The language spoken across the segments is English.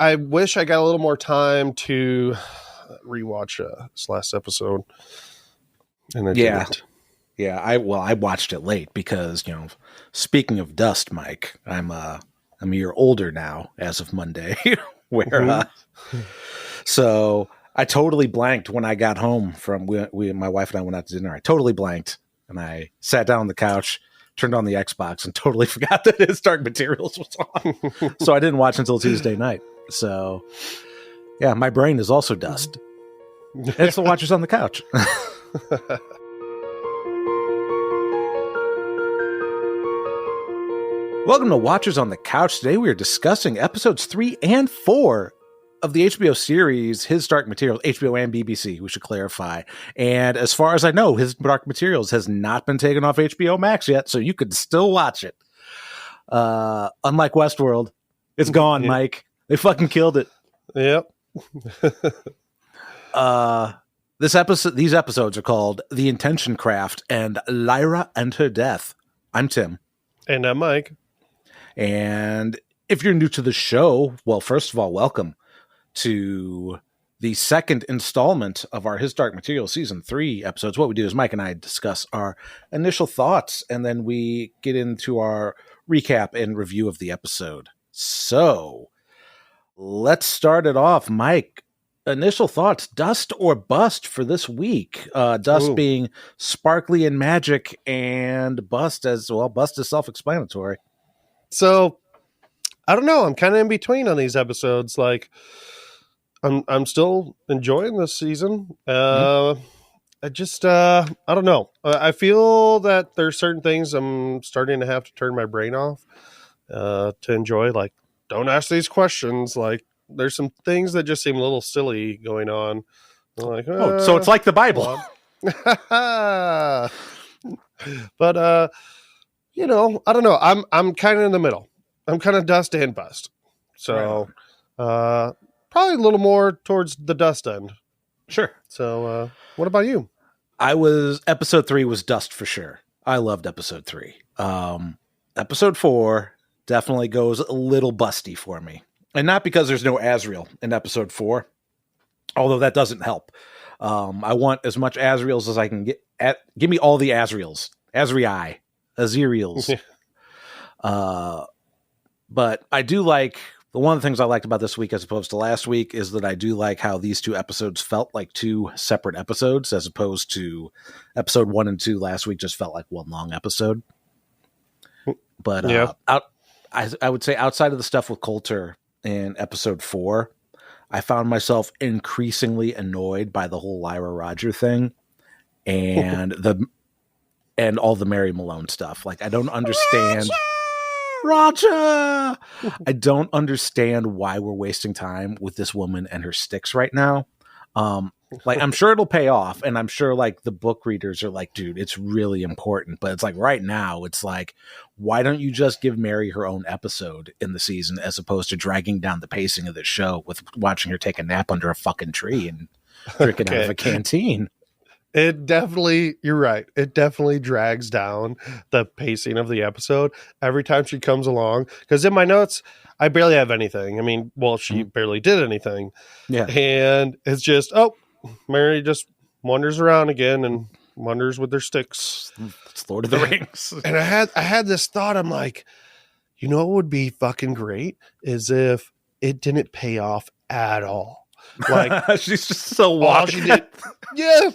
I wish I got a little more time to rewatch this last episode. And I didn't. Yeah, I watched it late because, speaking of dust, Mike, I'm a year older now as of Monday, so I totally blanked when I got home from my wife and I went out to dinner. I totally blanked, and I sat down on the couch, turned on the Xbox, and totally forgot that His Dark Materials was on. So I didn't watch until Tuesday night. So yeah, my brain is also dust. It's the Watchers on the Couch. Welcome to Watchers on the Couch. Today we are discussing episodes 3 and 4 of the HBO series His Dark Materials, HBO and BBC, we should clarify. And as far as I know, His Dark Materials has not been taken off HBO Max yet, so you could still watch it. Unlike Westworld, it's gone, Mike. They fucking killed it. Yep. These episodes are called The Intention Craft and Lyra and Her Death. I'm Tim. And I'm Mike. And if you're new to the show, well, first of all, welcome to the second installment of our His Dark Materials Season 3 episodes. What we do is Mike and I discuss our initial thoughts, and then we get into our recap and review of the episode. So let's start it off. Mike, initial thoughts, dust or bust for this week? Dust being sparkly and magic, and bust as well. Bust is self-explanatory. So I don't know. I'm kind of in between on these episodes. Like I'm still enjoying this season. I don't know. I feel that there's certain things I'm starting to have to turn my brain off to enjoy. Like, don't ask these questions. Like, there's some things that just seem a little silly going on. I'm like, so it's like the Bible. But I don't know. I'm kind of in the middle. I'm kind of dust and bust. So probably a little more towards the dust end. Sure. So what about you? Episode 3 was dust for sure. I loved episode 3. Episode 4 definitely goes a little busty for me. And not because there's no Azriel in episode 4, although that doesn't help. I want as much Azriels as I can get. Give me all the Azriels. Azriels. But I do like, one of the things I liked about this week as opposed to last week is that I do like how these two episodes felt like two separate episodes as opposed to episode 1 and 2 last week just felt like one long episode. But I would say outside of the stuff with Coulter in episode 4, I found myself increasingly annoyed by the whole Lyra Roger thing and and all the Mary Malone stuff. Like, I don't understand. Roger! I don't understand why we're wasting time with this woman and her sticks right now. Like, I'm sure it'll pay off, and I'm sure, like, the book readers are like, dude, it's really important. But it's like, right now, it's like, why don't you just give Mary her own episode in the season as opposed to dragging down the pacing of the show with watching her take a nap under a fucking tree and drinking out of a canteen? It definitely, you're right. It definitely drags down the pacing of the episode every time she comes along. Because in my notes, I barely have anything. I mean, well, she barely did anything. Yeah. And it's just, Mary just wanders around again and wanders with their sticks. It's Lord of the Rings. And I had this thought. I'm like, you know what would be fucking great is if it didn't pay off at all. Like, she's just so walking. Yeah.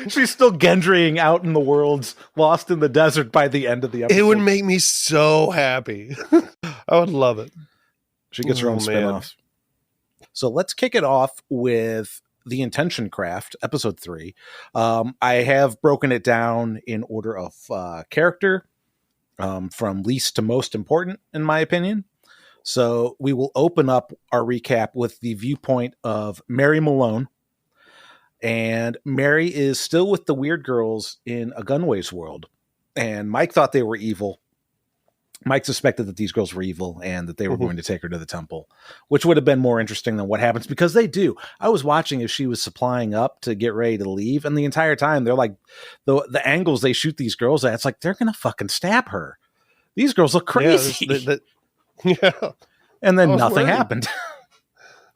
She's still gendrying out in the world, lost in the desert by the end of the episode. It would make me so happy. I would love it. She gets her own spinoff. So let's kick it off with The Intention Craft, episode 3. I have broken it down in order of character, from least to most important, in my opinion. So we will open up our recap with the viewpoint of Mary Malone. And Mary is still with the weird girls in a Gunways world. And Mike thought they were evil. Mike suspected that these girls were evil and that they were going to take her to the temple, which would have been more interesting than what happens because they do. I was watching as she was supplying up to get ready to leave. And the entire time they're like, the angles they shoot these girls at, it's like, they're going to fucking stab her. These girls look crazy. Yeah. And then nothing happened.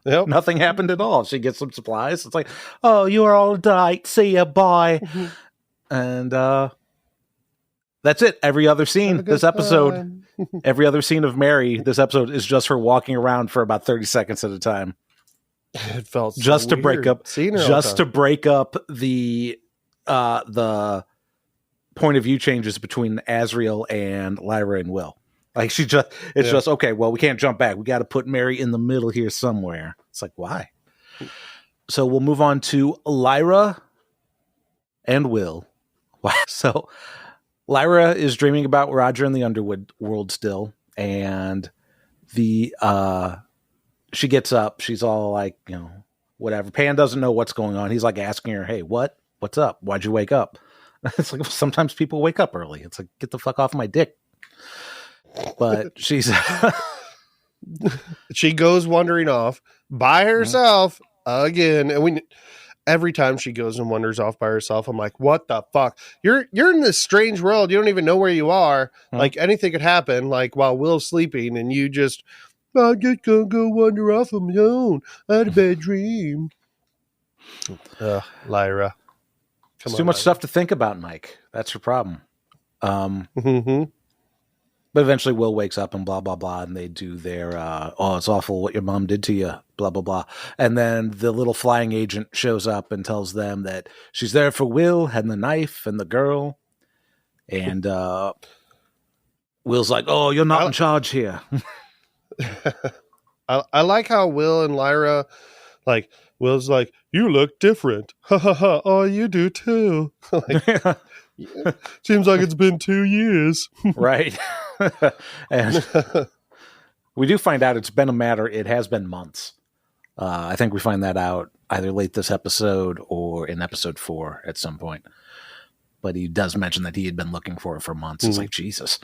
Yep. Nothing happened at all. She gets some supplies. It's like, oh, you are all right. See ya, bye. And that's it. Every other scene this episode, every other scene of Mary this episode is just her walking around for about 30 seconds at a time. It felt just so to break weird up, the point of view changes between Asriel and Lyra and Will. Like just okay. Well, we can't jump back. We got to put Mary in the middle here somewhere. It's like, why? So we'll move on to Lyra and Will. So Lyra is dreaming about Roger in the underwood world still, and she gets up. She's all like, whatever. Pan doesn't know what's going on. He's like asking her, "Hey, what's up? Why'd you wake up?" It's like, well, sometimes people wake up early. It's like, get the fuck off my dick. But she's she goes wandering off by herself again, and every time she goes and wanders off by herself, I'm like, what the fuck? You're in this strange world. You don't even know where you are. Like, anything could happen, like while Will's sleeping, and you just, I'm just gonna go wander off on my own. I had a bad dream. Lyra. It's too much stuff to think about, Mike. That's your problem. But eventually Will wakes up and blah, blah, blah. And they do their, it's awful what your mom did to you, blah, blah, blah. And then the little flying agent shows up and tells them that she's there for Will and the knife and the girl. And Will's like, oh, you're not in charge here. I like how Will and Lyra, like, Will's like, you look different. Ha ha ha. Oh, you do too. Like, seems like it's been 2 years. Right. And we do find out it has been months. I think we find that out either late this episode or in episode 4 at some point. But he does mention that he had been looking for it for months. It's like, Jesus.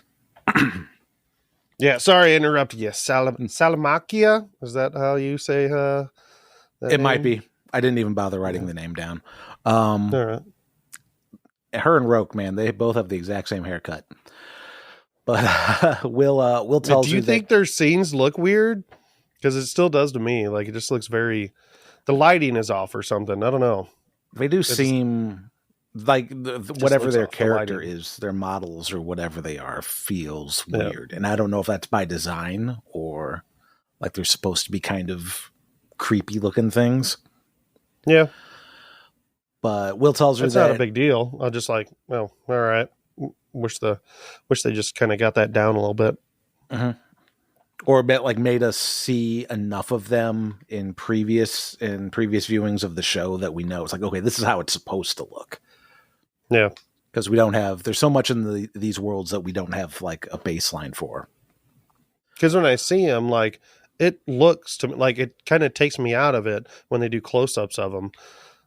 Yeah, sorry I interrupted you. Salamakia? Is that how you say it name? Might be. I didn't even bother writing the name down. All right. Her and Roke, man, they both have the exact same haircut. But Will tells you. Do you think their scenes look weird? Because it still does to me. Like, it just looks the lighting is off or something. I don't know. They do seem like whatever their character is, their models or whatever they are, feels weird. And I don't know if that's by design or like they're supposed to be kind of creepy looking things. Yeah. But Will tells her it's not a big deal. I'm just like, well, all right. Wish they just kind of got that down a little bit. Mm-hmm. Or a bit like made us see enough of them in previous viewings of the show that we know it's like, okay, this is how it's supposed to look. Yeah. Because there's so much in these worlds that we don't have like a baseline for. Because when I see them, like, it looks to me like it kind of takes me out of it when they do close-ups of them.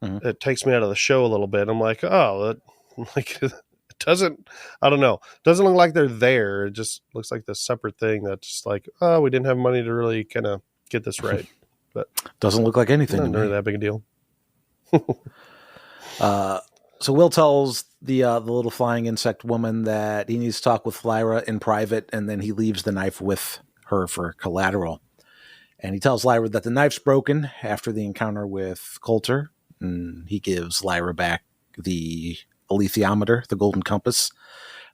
Mm-hmm. It takes me out of the show a little bit. I'm like, oh, it doesn't, I don't know. It doesn't look like they're there. It just looks like this separate thing that's just like, oh, we didn't have money to really kind of get this right. But doesn't look like anything. Not really that big a deal. So Will tells the little flying insect woman that he needs to talk with Lyra in private, and then he leaves the knife with her for collateral. And he tells Lyra that the knife's broken after the encounter with Coulter, and he gives Lyra back the alethiometer, the golden compass.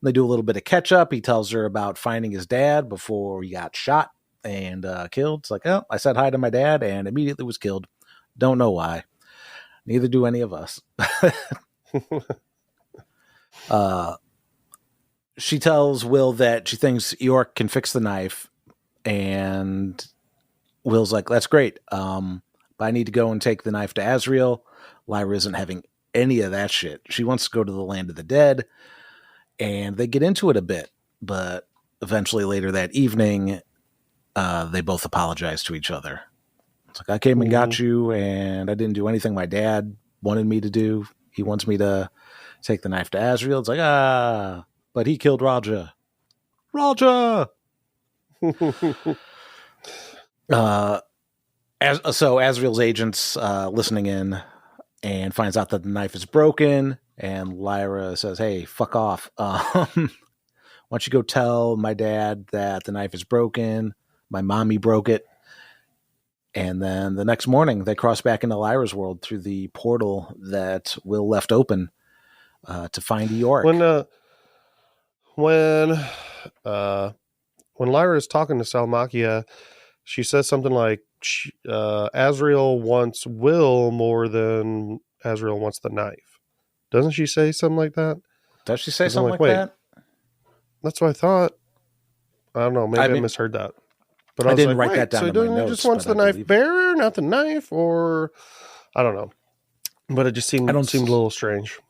And they do a little bit of catch up. He tells her about finding his dad before he got shot and killed. It's like, oh, I said hi to my dad and immediately was killed. Don't know why. Neither do any of us. She tells Will that she thinks Iorek can fix the knife, and Will's like, that's great. But I need to go and take the knife to Asriel. Lyra isn't having any of that shit. She wants to go to the land of the dead, and they get into it a bit, but eventually later that evening, they both apologize to each other. It's like, I came and got you, and I didn't do anything my dad wanted me to do. He wants me to take the knife to Asriel. It's like, but he killed Raja. Raja! So Asriel's agent's listening in and finds out that the knife is broken, and Lyra says, hey, fuck off. Why don't you go tell my dad that the knife is broken? My mommy broke it. And then the next morning, they cross back into Lyra's world through the portal that Will left open to find Iorek. When Lyra is talking to Salmakia, she says something like, Azrael wants Will more than Azrael wants the knife. Doesn't she say something like that? Does she say something like that? That's what I thought. I don't know. Maybe I misheard that. But I didn't write that down so in my notes. He just wants the knife bearer, not the knife, or I don't know. But it just seemed a little strange.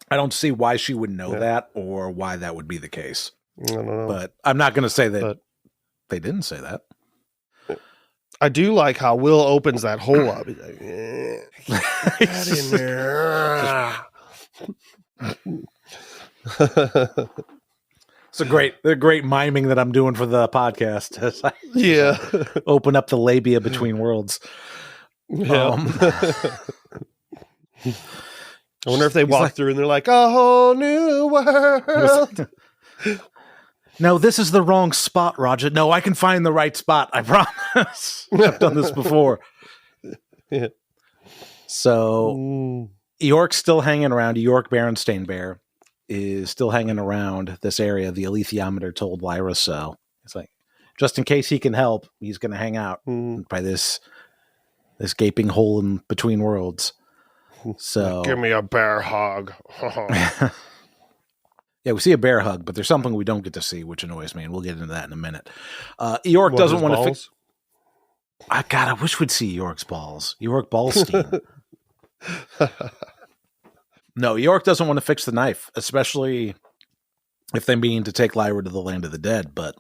I don't see why she would know that or why that would be the case. I don't know. But I'm not going to say that they didn't say that. I do like how Will opens that hole up. He's like, get in there. They're great miming that I'm doing for the podcast. As I open up the labia between worlds. Yeah. I wonder if they walk through and they're like, a whole new world. No, this is the wrong spot, Roger. No, I can find the right spot. I promise. I've done this before. Yeah. So Iork's still hanging around. Iorek Berenstain Bear is still hanging around this area. The alethiometer told Lyra so. It's like, just in case he can help, he's going to hang out by this gaping hole in between worlds. So give me a bear hug. Yeah, we see a bear hug, but there's something we don't get to see, which annoys me, and we'll get into that in a minute. Iorek doesn't want to fix. God, I wish we'd see Iork's balls. Iorek Ballstein. No, Iorek doesn't want to fix the knife, especially if they mean to take Lyra to the land of the dead. But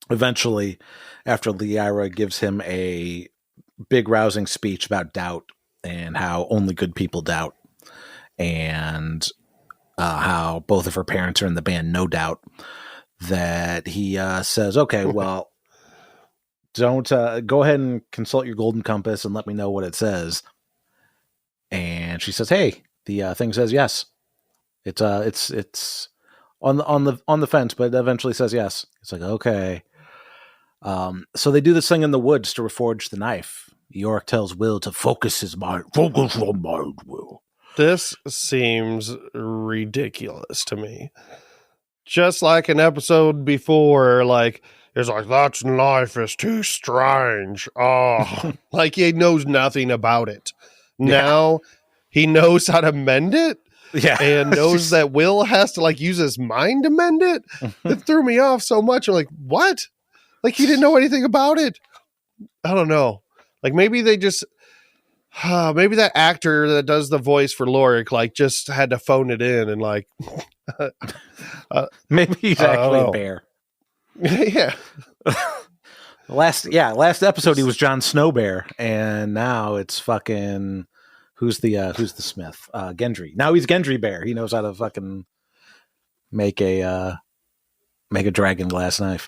eventually, after Lyra gives him a big rousing speech about doubt and how only good people doubt, and how both of her parents are in the band, no doubt, that he says, okay, well, don't go ahead and consult your golden compass and let me know what it says. And she says, hey, the thing says yes. It's on the fence, but it eventually says yes. It's like, okay. So they do this thing in the woods to reforge the knife. Iorek tells Will to focus his mind. Focus your mind, Will. This seems ridiculous to me. Just like an episode before, like, it's like, that knife is too strange. Oh, like he knows nothing about it. Now he knows how to mend it. Yeah. And knows that Will has to like use his mind to mend it. It threw me off so much. I'm like, what? Like he didn't know anything about it. I don't know. Like maybe they just, maybe that actor that does the voice for Iorek like just had to phone it in and like, maybe he's actually a bear. Yeah. Last episode he was Jon Snow Bear, and now it's fucking who's the Smith? Gendry. Now he's Gendry Bear. He knows how to fucking make a dragon glass knife.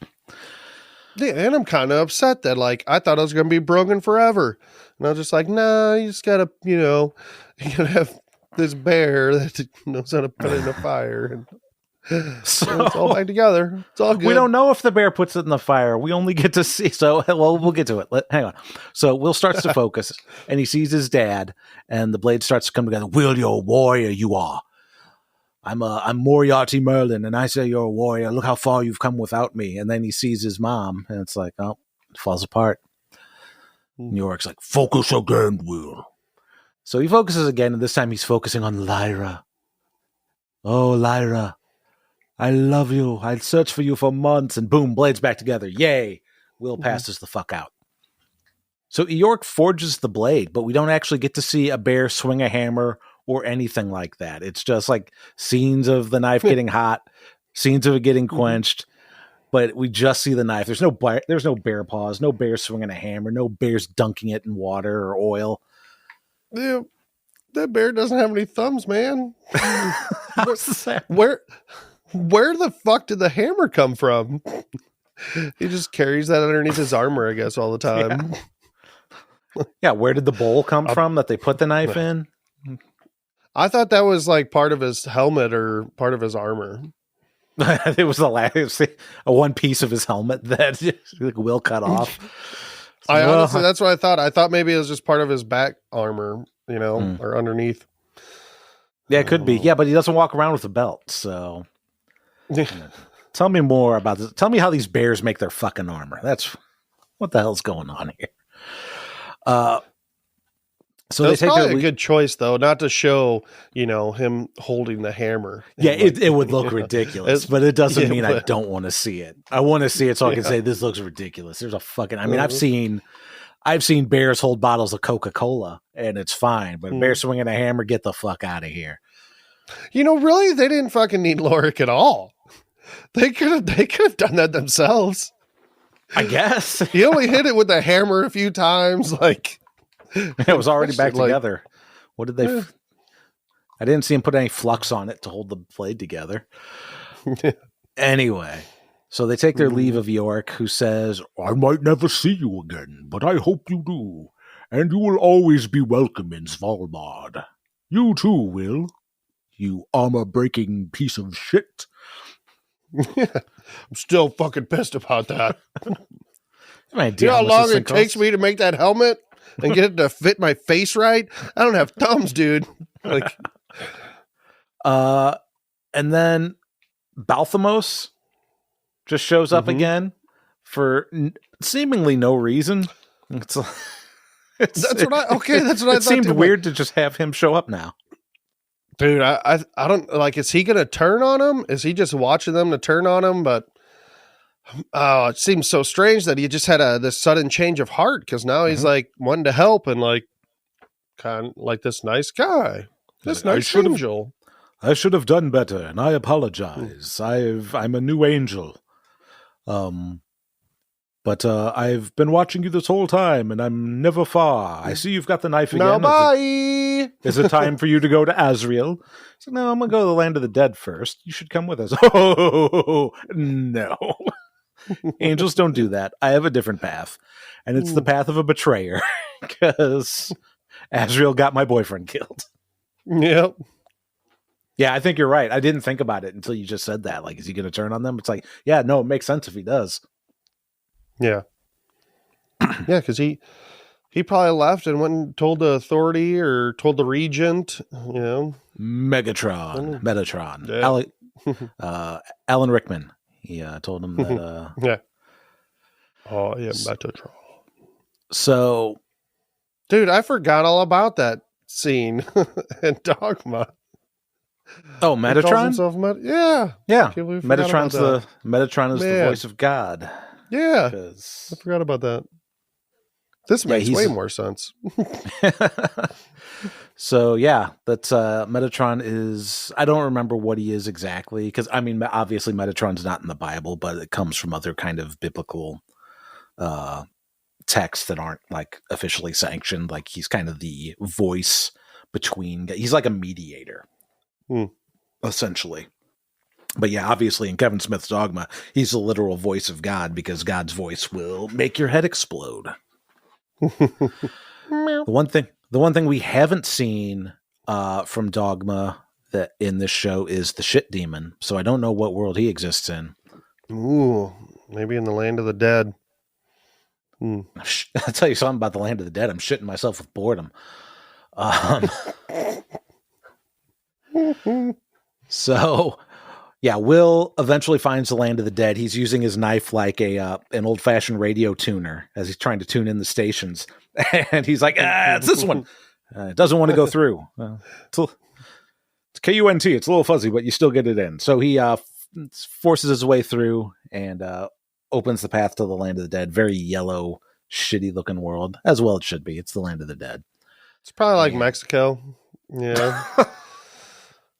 Yeah, and I'm kind of upset that like I thought I was gonna be broken forever, and I was just like, nah, you just gotta, you gotta have this bear that knows how to put it in a fire and. So it's all back together. It's all good. We don't know if the bear puts it in the fire. We only get to see. So, well, we'll get to it. Hang on. So Will starts to focus, and he sees his dad, and the blade starts to come together. Will, you're a warrior. You are. I'm Moriarty Merlin, and I say you're a warrior. Look how far you've come without me. And then he sees his mom, and it's like, oh, it falls apart. Iorek's like, focus again, Will. So he focuses again, and this time he's focusing on Lyra. Oh, Lyra. I love you. I'd search for you for months. And boom, blades back together. Yay. Will passes the fuck out. So Iorek forges the blade, but we don't actually get to see a bear swing a hammer or anything like that. It's just like scenes of the knife getting hot, scenes of it getting quenched, but we just see the knife. There's no bear paws, no bear swinging a hammer, no bears dunking it in water or oil. Yeah, that bear doesn't have any thumbs, man. How's that? Where the fuck did the hammer come from? He just carries that underneath his armor, I guess, all the time. Yeah, where did the bowl come from that they put the knife in? I thought that was like part of his helmet or part of his armor. It was a one piece of his helmet that Will cut off. Honestly, that's what I thought. I thought maybe it was just part of his back armor, or underneath. Yeah, it could be. Yeah, but he doesn't walk around with a belt, so... Tell me more about this. Tell me how these bears make their fucking armor. That's... What the hell's going on here? So that's they take probably a good choice, though, not to show, him holding the hammer. Yeah, it would look ridiculous, but it doesn't mean I don't want to see it. I want to see it so I can say this looks ridiculous. There's a fucking... I mean, I've seen bears hold bottles of Coca-Cola, and it's fine, but a bear swinging a hammer, get the fuck out of here. Really, they didn't fucking need Iorek at all. They could have done that themselves. I guess. He only hit it with the hammer a few times, like... It was already back together. What did they... I didn't see him put any flux on it to hold the blade together. Anyway, so they take their leave of Iorek, who says, I might never see you again, but I hope you do. And you will always be welcome in Svalbard. You too, Will. You armor-breaking piece of shit. I'm still fucking pissed about that. You know how long it takes me to make that helmet and get it to fit my face right? I don't have thumbs, dude. Like, and then Balthamos just shows up again for seemingly no reason. That's what I thought. It seemed weird to just have him show up now. Dude, I don't like, is he going to turn on him? Is he just watching them to turn on him? But it seems so strange that he just had this sudden change of heart, because now he's like wanting to help and like kind of like this nice guy, this nice angel. I should have done better, and I apologize. I'm a new angel. But I've been watching you this whole time, and I'm never far. I see you've got the knife again. Now bye! Is it time for you to go to Azrael? So, no, I'm going to go to the land of the dead first. You should come with us. Oh, no. Angels don't do that. I have a different path, and it's the path of a betrayer, because Azrael got my boyfriend killed. Yep. Yeah, I think you're right. I didn't think about it until you just said that. Like, is he going to turn on them? It's like, yeah, no, it makes sense if he does. Yeah. Yeah, because he probably left and went and told the authority or told the regent, Metatron. Yeah. Alan Rickman. He told him that... yeah. Oh, yeah, Metatron. So... Dude, I forgot all about that scene in Dogma. Oh, Metatron? Yeah. Yeah. Metatron is the voice of God. Yeah. I forgot about that. This makes way more sense. So, yeah, that's Metatron is... I don't remember what he is exactly, because, I mean, obviously Metatron's not in the Bible, but it comes from other kind of biblical texts that aren't, like, officially sanctioned. Like, he's kind of the voice between... He's like a mediator, essentially. But yeah, obviously in Kevin Smith's Dogma, he's the literal voice of God, because God's voice will make your head explode. The one thing we haven't seen from Dogma that in this show is the shit demon. So I don't know what world he exists in. Ooh, maybe in the land of the dead. I'll tell you something about the land of the dead. I'm shitting myself with boredom. So... Yeah, Will eventually finds the land of the dead. He's using his knife like an old-fashioned radio tuner as he's trying to tune in the stations. And he's like, it's this one. It doesn't want to go through. It's KUNT. It's a little fuzzy, but you still get it in. So he forces his way through and opens the path to the land of the dead. Very yellow, shitty-looking world, as well it should be. It's the land of the dead. It's probably like Mexico. Yeah.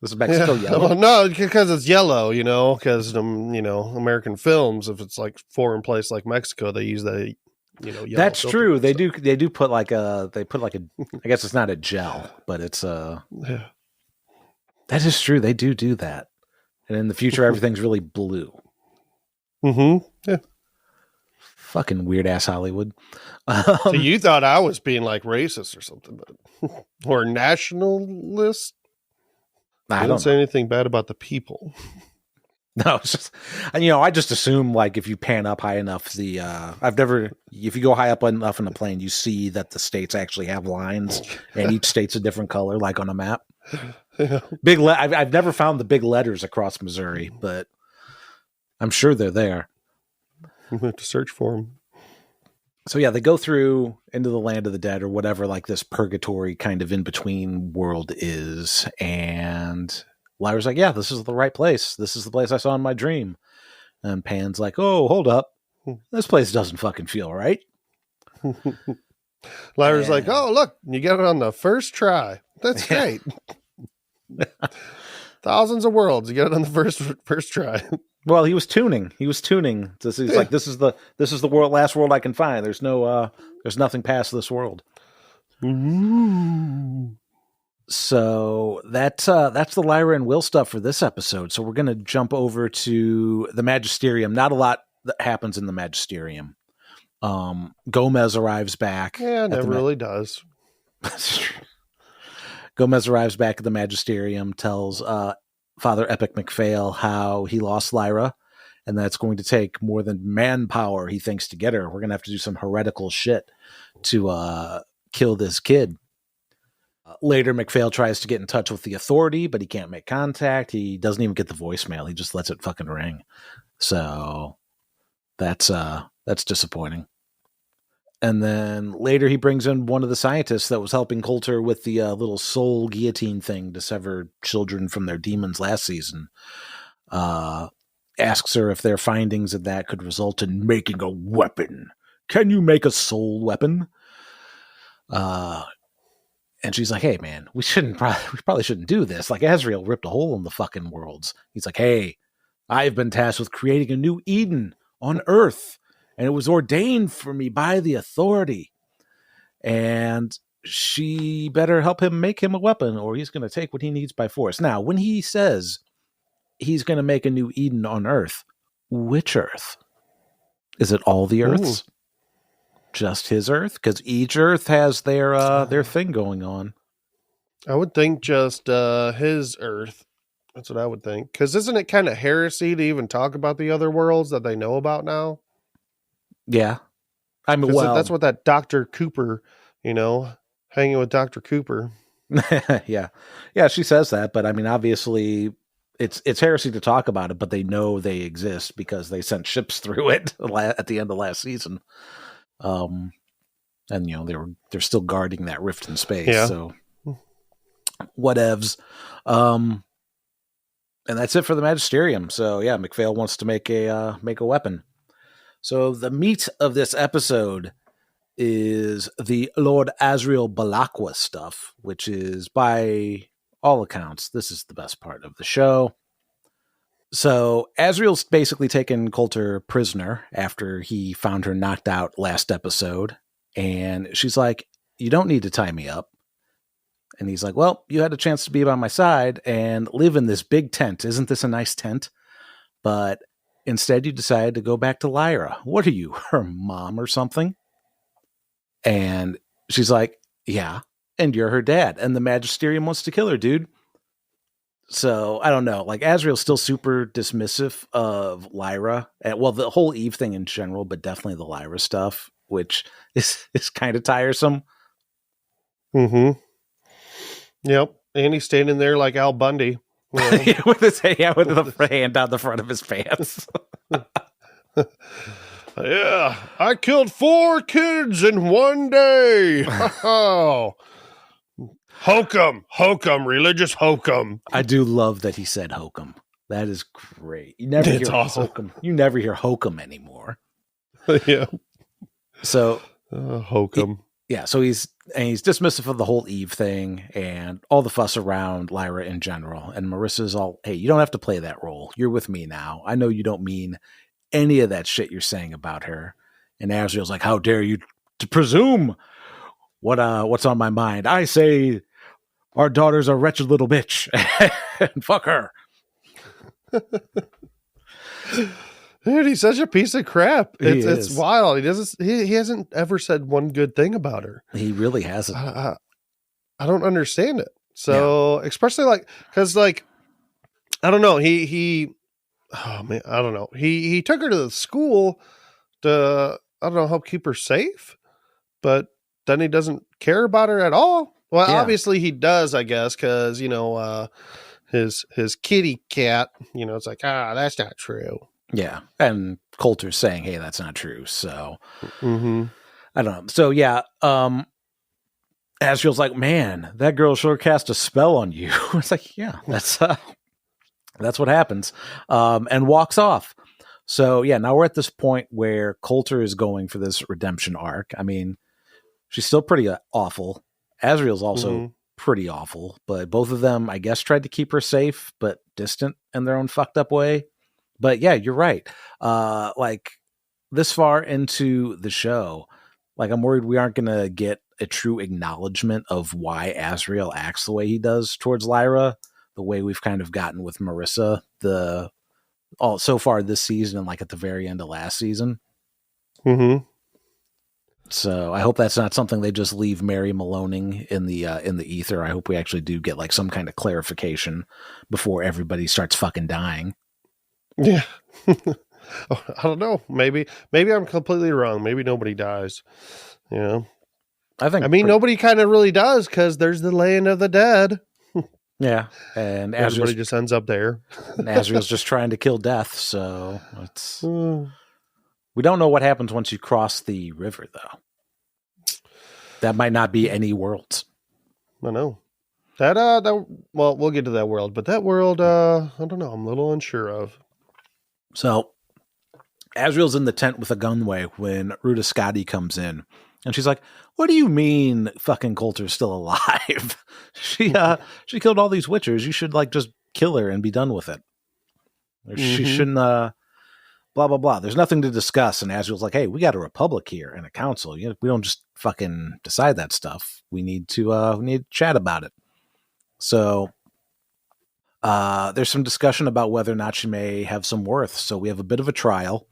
This is Mexico yellow? Well, no, because it's yellow, because, American films, if it's like foreign place like Mexico, they use the, yellow. That's true. They do put I guess it's not a gel, but it's that is true. They do that. And in the future, everything's really blue. Mm-hmm. Yeah. Fucking weird ass Hollywood. So you thought I was being like racist or something, but, or nationalist? I didn't say anything bad about the people. No, it's just, I just assume like if you pan up high enough, if you go high up enough in a plane, you see that the states actually have lines and each state's a different color, like on a map. Yeah. I've never found the big letters across Missouri, but I'm sure they're there. We have to search for them. So yeah, they go through into the land of the dead or whatever, like this purgatory kind of in between world is. And Lyra's like, yeah, this is the right place. This is the place I saw in my dream. And Pan's like, oh, hold up. This place doesn't fucking feel right. Lyra's like, oh, look, you got it on the first try. That's great. Thousands of worlds. You got it on the first try. Well, he was tuning. He's like, this is the last world I can find. There's nothing past this world. Ooh. So that's the Lyra and Will stuff for this episode. So we're gonna jump over to the Magisterium. Not a lot that happens in the Magisterium. Gomez arrives back. Yeah, never really does. Gomez arrives back at the Magisterium, tells Father Epic McPhail how he lost Lyra, and that's going to take more than manpower, he thinks, to get her. We're going to have to do some heretical shit to kill this kid. Later, McPhail tries to get in touch with the authority, but he can't make contact. He doesn't even get the voicemail. He just lets it fucking ring. So that's disappointing. And then later he brings in one of the scientists that was helping Coulter with the little soul guillotine thing to sever children from their demons last season. Asks her if their findings of that could result in making a weapon. Can you make a soul weapon? And she's like, hey, man, we probably shouldn't do this. Like, Azrael ripped a hole in the fucking worlds. He's like, hey, I've been tasked with creating a new Eden on Earth. And it was ordained for me by the authority. And she better help him make him a weapon, or he's going to take what he needs by force. Now, when he says he's going to make a new Eden on Earth, which Earth? Is it all the Earths? Ooh. Just his Earth? Because each Earth has their thing going on. I would think just his Earth. That's what I would think. Because isn't it kind of heresy to even talk about the other worlds that they know about now? Yeah. I mean, well, that's what that Dr. Cooper, hanging with Dr. Cooper. Yeah. Yeah, she says that, but I mean, obviously it's heresy to talk about it, but they know they exist because they sent ships through it at the end of last season. And they're still guarding that rift in space. Yeah. So whatevs. And that's it for the Magisterium. So yeah, McPhail wants to make a weapon. So the meat of this episode is the Lord Azrael Balakwa stuff, which is, by all accounts, this is the best part of the show. So Azrael's basically taken Coulter prisoner after he found her knocked out last episode. And she's like, you don't need to tie me up. And he's like, well, you had a chance to be by my side and live in this big tent. Isn't this a nice tent? But instead, you decided to go back to Lyra. What are you, her mom or something? And she's like, yeah, and you're her dad. And the Magisterium wants to kill her, dude. So, I don't know. Like, Azrael's still super dismissive of Lyra. Well, the whole Eve thing in general, but definitely the Lyra stuff, which is kind of tiresome. Mm-hmm. Yep. And he's standing there like Al Bundy. with his the hand down the front of his pants. Yeah, I killed 4 kids in one day. Oh, hokum, religious hokum. I do love that he said hokum. That is great. You never hear awesome. Hokum. You never hear hokum anymore. Yeah. So hokum. So he's dismissive of the whole Eve thing and all the fuss around Lyra in general. And Marissa's all, hey, you don't have to play that role. You're with me now. I know you don't mean any of that shit you're saying about her. And Azrael's like, how dare you to presume what's on my mind? I say our daughter's a wretched little bitch and fuck her. Dude, he's such a piece of crap. It's wild. He hasn't ever said one good thing about her. He really hasn't. I don't understand it. So, especially because I don't know, he oh man, I don't know. He took her to the school to, I don't know, help keep her safe, but then he doesn't care about her at all. Well, Yeah. obviously he does, I guess, because his kitty cat, it's like, that's not true. Yeah. And Coulter's saying, hey, that's not true. So Mm-hmm. I don't know. So yeah, Asriel's like, man, that girl sure cast a spell on you. It's like, yeah, that's what happens. And walks off. So yeah, now we're at this point where Coulter is going for this redemption arc. I mean, she's still pretty awful. Asriel's also pretty awful, but both of them, I guess, tried to keep her safe, but distant in their own fucked up way. But yeah, you're right. Like this far into the show, like I'm worried we aren't going to get a true acknowledgement of why Asriel acts the way he does towards Lyra, the way we've kind of gotten with Marissa, so far this season and like at the very end of last season. Mm-hmm. So I hope that's not something they just leave Mary maloning in the ether. I hope we actually do get like some kind of clarification before everybody starts fucking dying. Yeah. I don't know. Maybe I'm completely wrong. Maybe nobody dies. I mean, nobody kind of really does because there's the land of the dead. Yeah, and everybody just ends up there. And Asriel's just trying to kill death, so it's we don't know what happens once you cross the river, though. That might not be any worlds. I know. That well, we'll get to that world, but that world, I don't know. I'm a little unsure of. So, Asriel's in the tent with a gunway when Ruta Scotty comes in. And she's like, what do you mean fucking Coulter's still alive? She killed all these witchers. You should like just kill her and be done with it. She shouldn't blah blah blah. There's nothing to discuss. And Asriel's like, hey, we got a republic here and a council. We don't just fucking decide that stuff. We need to chat about it. So there's some discussion about whether or not she may have some worth. So we have a bit of a trial.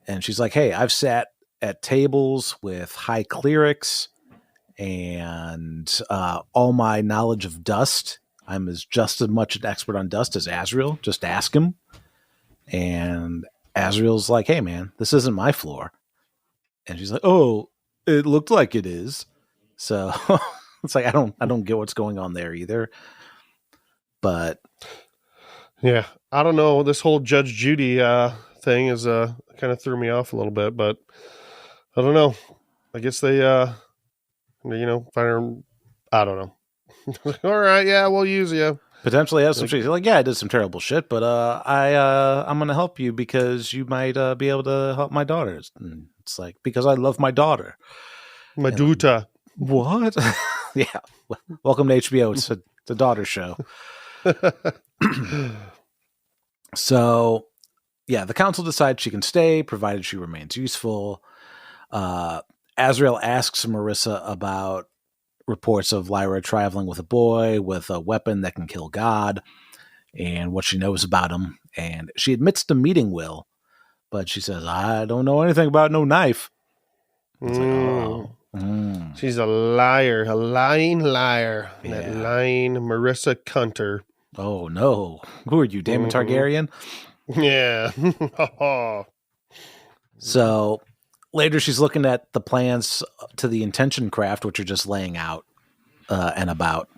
And she's like, hey, I've sat at tables with high clerics and all my knowledge of dust. I'm just as much an expert on dust as Asriel. Just ask him. And Asriel's like, hey, man, this isn't my floor. And she's like, oh, it looked like it is. So it's like, I don't get what's going on there either. But yeah, I don't know. This whole Judge Judy thing is kind of threw me off a little bit, but I don't know. I guess they find her. I don't know. All right, yeah, we'll use you. Potentially has some shit. Like, yeah, I did some terrible shit, but I'm gonna help you because you might be able to help my daughters. And it's like, because I love my daughter. My daughter. What? Yeah. Welcome to HBO. It's a daughter show. So, yeah, the council decides she can stay, provided she remains useful. Asriel asks Marissa about reports of Lyra traveling with a boy with a weapon that can kill God and what she knows about him. And she admits to meeting Will, but she says, I don't know anything about no knife. It's like, oh. She's a liar, a lying liar. Yeah. That lying Marissa Cunter. Oh, no. Who are you, Daemon Targaryen? Yeah. So later she's looking at the plans to the intention craft, which are just laying out and about.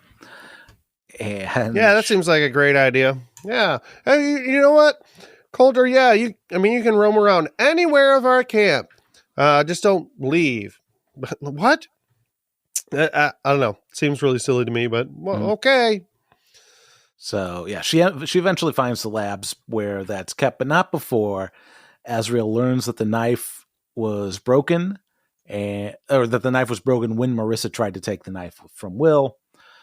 And yeah, that seems like a great idea. Yeah. Hey, you know what? Coulter, yeah, you can roam around anywhere of our camp. Just don't leave. What? I don't know. Seems really silly to me, but okay. So yeah, she eventually finds the labs where that's kept, but not before Asriel learns that the knife was broken, or that the knife was broken when Marissa tried to take the knife from Will.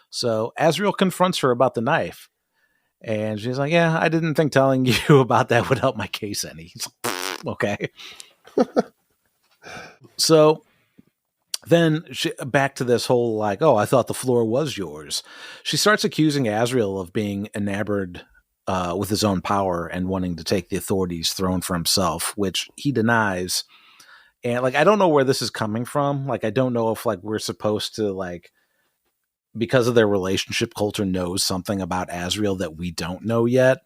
So Asriel confronts her about the knife, and she's like, "Yeah, I didn't think telling you about that would help my case any." He's like, okay. So then back to this whole like, oh, I thought the floor was yours. She starts accusing Asriel of being enamored with his own power and wanting to take the authority's throne for himself, which he denies. And like, I don't know where this is coming from. Like, I don't know if like we're supposed to like, because of their relationship, Coulter knows something about Asriel that we don't know yet,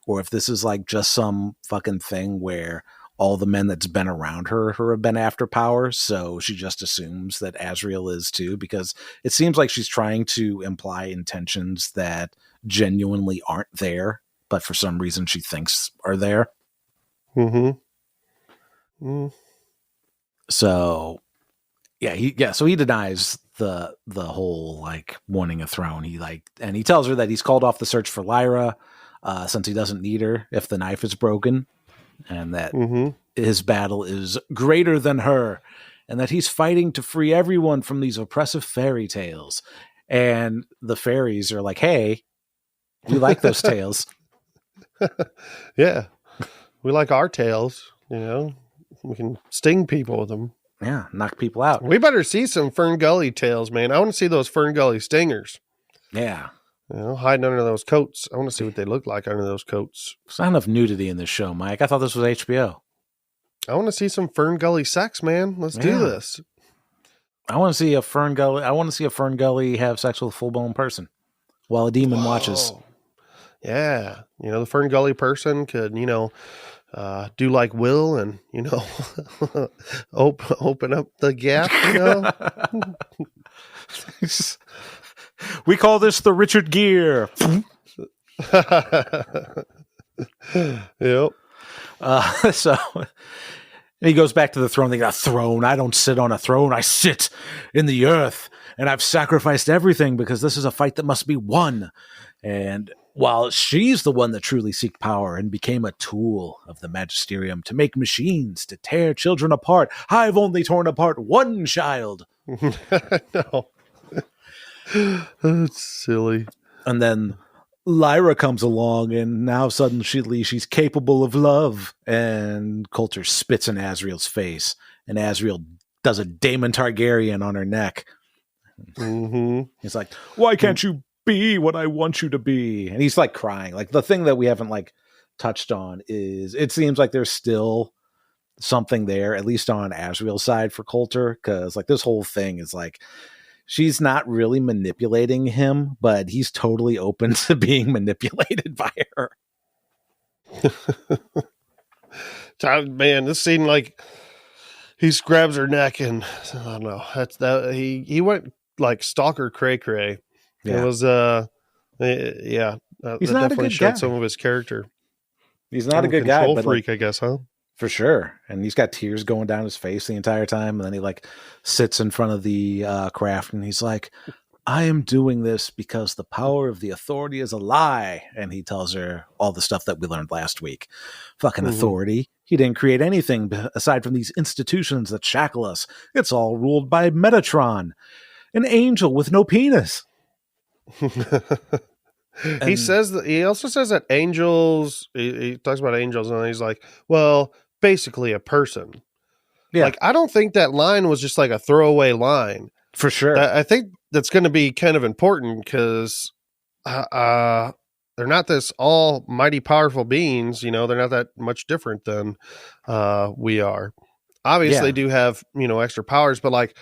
or if this is like just some fucking thing where all the men that's been around her have been after power, so she just assumes that Azriel is too, because it seems like she's trying to imply intentions that genuinely aren't there, but for some reason she thinks are there. Mm-hmm. Mm. So so he denies the whole like wanting a throne. And he tells her that he's called off the search for Lyra, since he doesn't need her if the knife is broken, and that his battle is greater than her, and that he's fighting to free everyone from these oppressive fairy tales. And the fairies are like, hey, we like those tales. Yeah. We like our tales, you know. We can sting people with them. Yeah, knock people out. We better see some Fern Gully tales, man. I want to see those Fern Gully stingers. Yeah. You know, hiding under those coats. I want to see what they look like under those coats. There's not enough nudity in this show, Mike. I thought this was HBO. I want to see some Fern Gully sex, man. Let's do this. I want to see a Fern Gully have sex with a full-blown person while a demon watches. Yeah. You know, the Fern Gully person could, you know, do like Will and, you know, open up the gap, you know. We call this the Richard Gere. Yep. So he goes back to the throne. They got a throne. I don't sit on a throne. I sit in the earth, and I've sacrificed everything because this is a fight that must be won. And while she's the one that truly seeked power and became a tool of the magisterium to make machines to tear children apart, I've only torn apart one child. No. That's silly. And then Lyra comes along, and now suddenly she's capable of love. And Coulter spits in Azriel's face, and Azriel does a Daemon Targaryen on her neck. He's like, why can't you be what I want you to be? And he's like crying. Like, the thing that we haven't like touched on is it seems like there's still something there, at least on Azriel's side for Coulter, because like this whole thing is like, she's not really manipulating him, but he's totally open to being manipulated by her. Man, this scene, like, he grabs her neck and I don't know. He went like stalker cray cray. Yeah. It was he's not a good showed guy. Some of his character. He's not a good guy, control freak, I guess, huh? For sure. And he's got tears going down his face the entire time. And then he like sits in front of the craft and he's like, I am doing this because the power of the authority is a lie. And he tells her all the stuff that we learned last week. Fucking authority. He didn't create anything aside from these institutions that shackle us. It's all ruled by Metatron, an angel with no penis. He says that. He also says that angels. He talks about angels, and he's like, "Well, basically a person." Yeah. Like, I don't think that line was just like a throwaway line. For sure. I think that's going to be kind of important because they're not this almighty powerful beings. You know, they're not that much different than we are. Obviously, they do have, you know, extra powers, but like,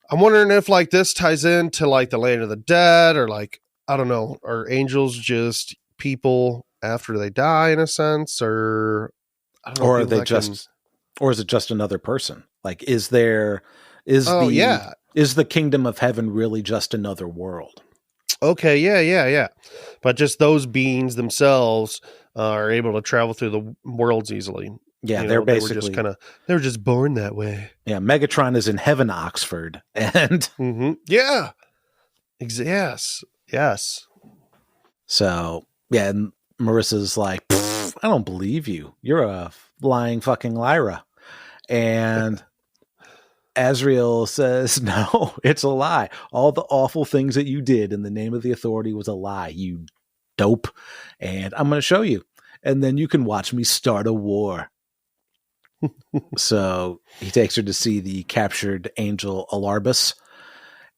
I'm wondering if like this ties into like the land of the dead, or like, I don't know, are angels just people after they die in a sense, or I don't know, or are they just, or is it just another person? Like, is the kingdom of heaven really just another world? Okay, yeah. But just those beings themselves are able to travel through the worlds easily. Yeah, you they're know, basically they were just born that way. Yeah, Megatron is in heaven, Oxford, and yeah, yes. So yeah, and Marissa's like, I don't believe you. You're a lying fucking Lyra, and Azriel says, no, it's a lie. All the awful things that you did in the name of the authority was a lie, you dope, and I'm going to show you, and then you can watch me start a war. So he takes her to see the captured angel Alarbus,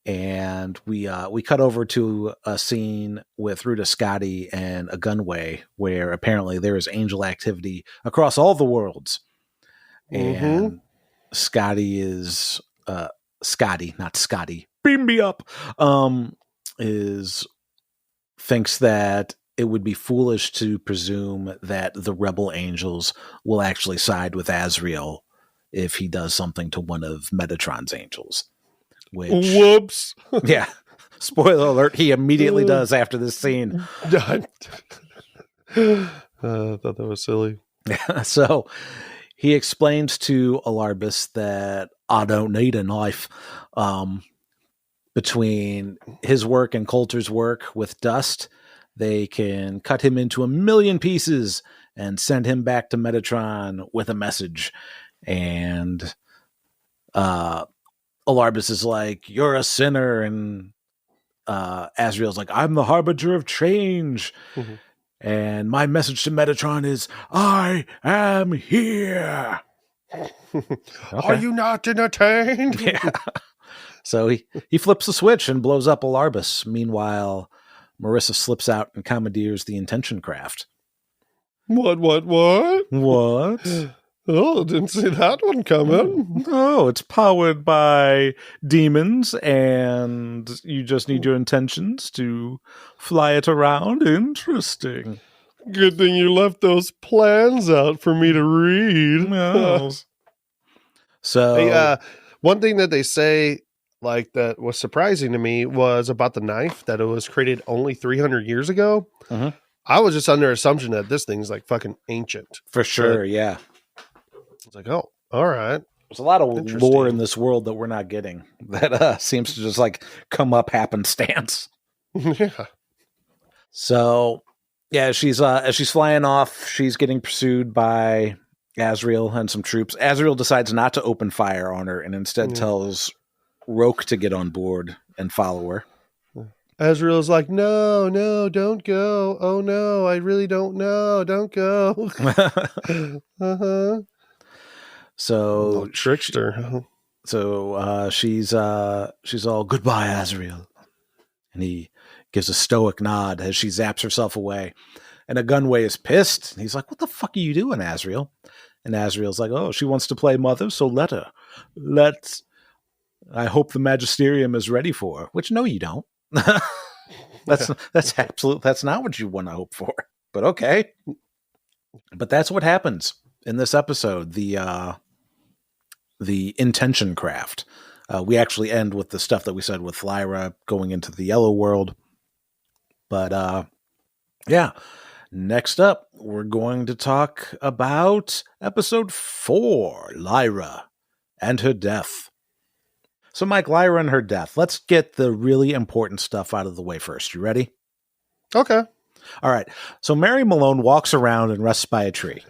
and we cut over to a scene with Ruta Scotty and a gunway where apparently there is angel activity across all the worlds. And Scotty is Scotty, not Scotty. Beam me up. Thinks that it would be foolish to presume that the rebel angels will actually side with Azrael if he does something to one of Metatron's angels. Which, whoops. yeah, spoiler alert, he immediately does after this scene. I thought that was silly. So he explains to Alarbus that I don't need a knife. Between his work and Coulter's work with Dust, they can cut him into 1,000,000 pieces and send him back to Metatron with a message. And Alarbus is like, "You're a sinner," and Azrael's like, "I'm the harbinger of change." Mm-hmm. And my message to Metatron is, "I am here." Are you not entertained? Yeah. So he flips the switch and blows up Alarbus. Meanwhile, Marissa slips out and commandeers the intention craft. What? What? Oh, didn't see that one coming. Oh, it's powered by demons, and you just need your intentions to fly it around. Interesting. Good thing you left those plans out for me to read. No. So, Hey, one thing that they say, like, that was surprising to me was about the knife, that it was created only 300 years ago. Mhm. I was just under assumption that this thing's like fucking ancient. For sure, But yeah. it's like, oh, all right. There's a lot of Interesting. lore in this world that we're not getting that seems to just like come up happenstance. Yeah. So, yeah, as she's flying off, she's getting pursued by Azrael and some troops. Azrael decides not to open fire on her and instead tells Roke to get on board and follow her. Azrael's like, no, don't go. Oh no, I really don't know. Don't go. Uh-huh. So trickster. So she's all, "Goodbye, Azrael," and he gives a stoic nod as she zaps herself away. And Gunway is pissed. He's like, "What the fuck are you doing, Azrael?" And Azrael's like, "Oh, she wants to play mother, so let her. I hope the Magisterium is ready for her." Which, no, you don't. That's not what you want to hope for. But okay. But that's what happens in this episode. The intention craft. We actually end with the stuff that we said with Lyra going into the yellow world. But yeah. Next up, we're going to talk about episode 4, Lyra and Her Death. So, Mike, Lyra and Her Death. Let's get the really important stuff out of the way first. You ready? Okay. All right. So Mary Malone walks around and rests by a tree.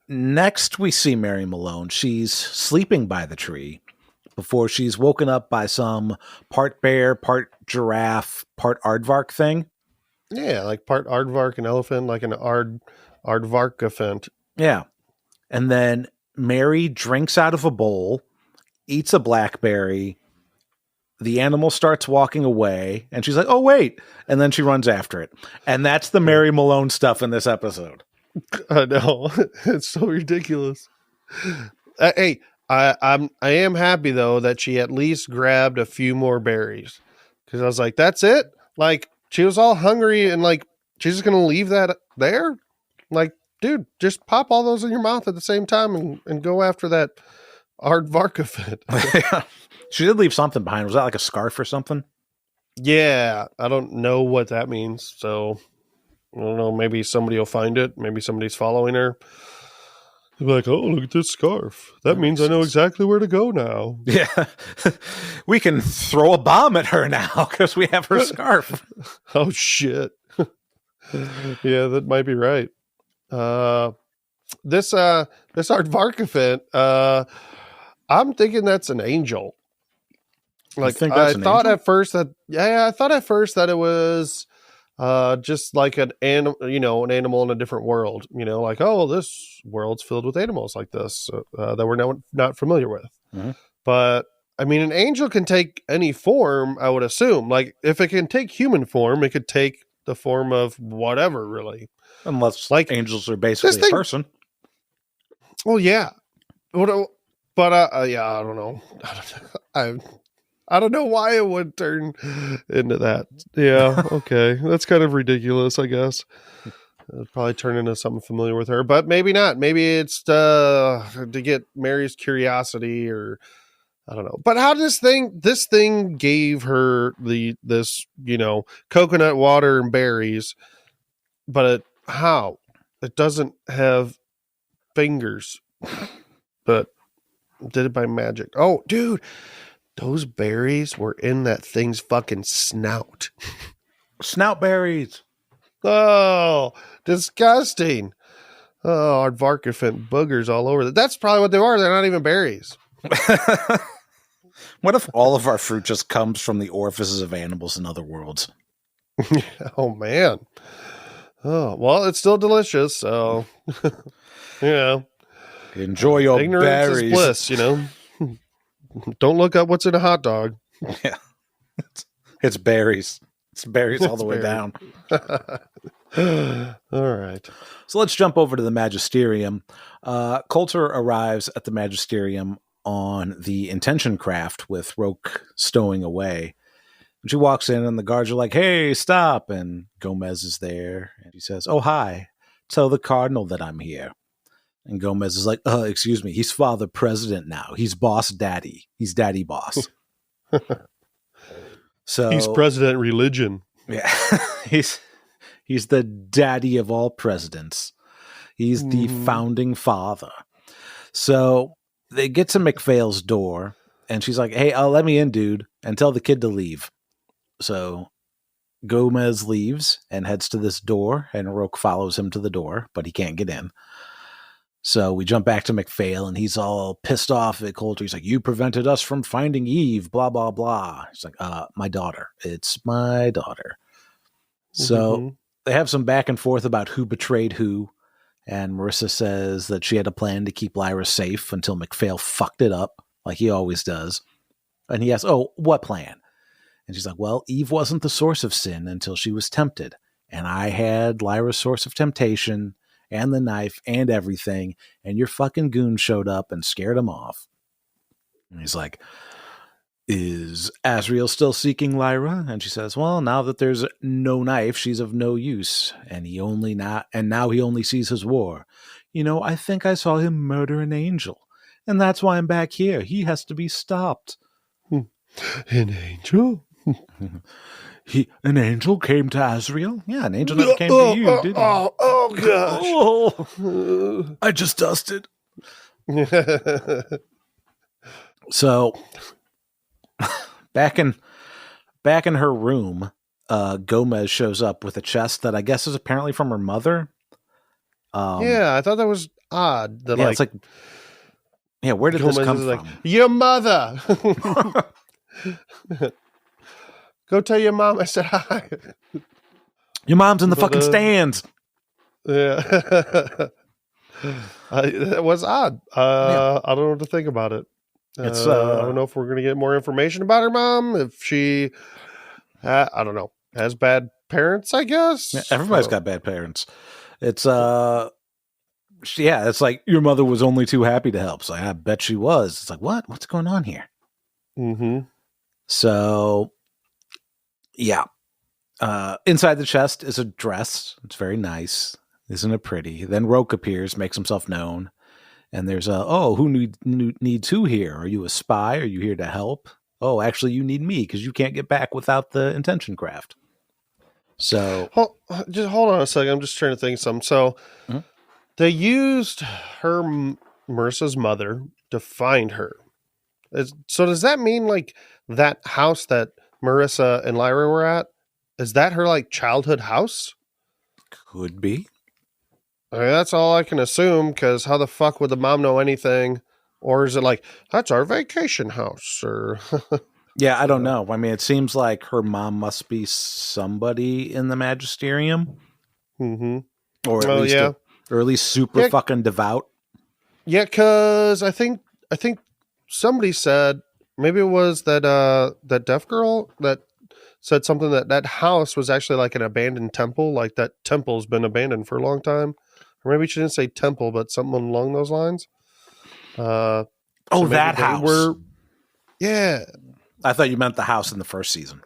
Next, we see Mary Malone. She's sleeping by the tree before she's woken up by some part bear, part giraffe, part aardvark thing. Yeah, like part aardvark and elephant, like an aardvark-ophant. Yeah. And then Mary drinks out of a bowl, eats a blackberry. The animal starts walking away, and she's like, "Oh, wait." And then she runs after it. And that's the Mary Malone stuff in this episode. I know. It's so ridiculous. Hey, I am happy, though, that she at least grabbed a few more berries. Because I was like, that's it? Like, she was all hungry, and, like, she's just going to leave that there? Like, dude, just pop all those in your mouth at the same time and go after that aardvark-ophant. She did leave something behind. Was that like a scarf or something? Yeah, I don't know what that means. So, I don't know. Maybe somebody will find it. Maybe somebody's following her. They'll be like, "Oh, look at this scarf. That means I know exactly where to go now." Yeah. We can throw a bomb at her now because we have her scarf. Oh, shit. Yeah, that might be right. This aardvark-ophant, I'm thinking that's an angel. Like, I thought at first that it was just like an animal in a different world. Like, oh, this world's filled with animals like this that we're not familiar with. Mm-hmm. But I mean, an angel can take any form, I would assume. Like, if it can take human form, it could take the form of whatever, really. Unless, like, angels are basically a person. Well, yeah. But yeah, I don't know. I don't know why it would turn into that. Yeah, okay. That's kind of ridiculous, I guess. It'd probably turn into something familiar with her, but maybe not. Maybe it's to get Mary's curiosity, or I don't know. But how this thing gave her this, coconut water and berries, but how? It doesn't have fingers, but did it by magic. Oh, dude, those berries were in that thing's fucking snout. Snout berries. Oh, disgusting. Oh, aardvarkefant boogers all over. That's probably what they are. They're not even berries. What if all of our fruit just comes from the orifices of animals in other worlds? Oh, man. Oh, well, it's still delicious, so, Enjoy your ignorance berries. is bliss, Don't look up what's in a hot dog. Yeah. It's berries. It's berries all the way down. All right. So let's jump over to the Magisterium. Coulter arrives at the Magisterium on the intention craft with Roke stowing away. And she walks in and the guards are like, hey, stop. And Gomez is there. And he says, oh, hi. Tell the Cardinal that I'm here. And Gomez is like, excuse me. He's Father President now. He's Boss Daddy. He's Daddy Boss. So he's President Religion. Yeah. He's the daddy of all presidents. He's the founding father. So they get to McPhail's door, and she's like, hey, let me in, dude, and tell the kid to leave. So Gomez leaves and heads to this door, and Roke follows him to the door, but he can't get in. So we jump back to McPhail, and he's all pissed off at Coulter. He's like, you prevented us from finding Eve, blah, blah, blah. He's like, my daughter. It's my daughter. So they have some back and forth about who betrayed who. And Marissa says that she had a plan to keep Lyra safe until McPhail fucked it up, like he always does. And he asks, oh, what plan? And she's like, well, Eve wasn't the source of sin until she was tempted. And I had Lyra's source of temptation and the knife and everything. And your fucking goon showed up and scared him off. And he's like, is Asriel still seeking Lyra? And she says, well, now that there's no knife, she's of no use. And now he only sees his war. I think I saw him murder an angel. And that's why I'm back here. He has to be stopped. An angel? An angel came to Asriel? Yeah, an angel never came to you, did he? Oh, gosh. Oh, I just dusted. So back in her room, Gomez shows up with a chest that I guess is apparently from her mother. Yeah, I thought that was odd. It's like, yeah, where did Gomez this come like, from? Your mother. Go tell your mom I said hi. Your mom's in the fucking stands. Yeah. It was odd. I don't know what to think about it. I don't know if we're going to get more information about her mom. If she, I don't know, has bad parents, I guess. Yeah, everybody's got bad parents. It's it's like your mother was only too happy to help. So I bet she was. It's like, what's going on here? Mm-hmm. So, yeah. Inside the chest is a dress. It's very nice. Isn't it pretty? Then Roke appears, makes himself known. And there's who needs who here? Are you a spy? Are you here to help? Oh, actually, you need me because you can't get back without the intention craft. So, just hold on a second. I'm just trying to think of something. So, they used her Marissa's mother to find her. So does that mean like that house that Marissa and Lyra were at? Is that her like childhood house? Could be. I mean, that's all I can assume, because how the fuck would the mom know anything? Or is it like, that's our vacation house? Or yeah, I don't know. I mean, it seems like her mom must be somebody in the Magisterium. Mm-hmm. Or at least super fucking devout. Yeah, because I think somebody said, maybe it was that deaf girl that said something that house was actually like an abandoned temple, like that temple's been abandoned for a long time. Or maybe she didn't say temple, but something along those lines. That house. Yeah. I thought you meant the house in the first season.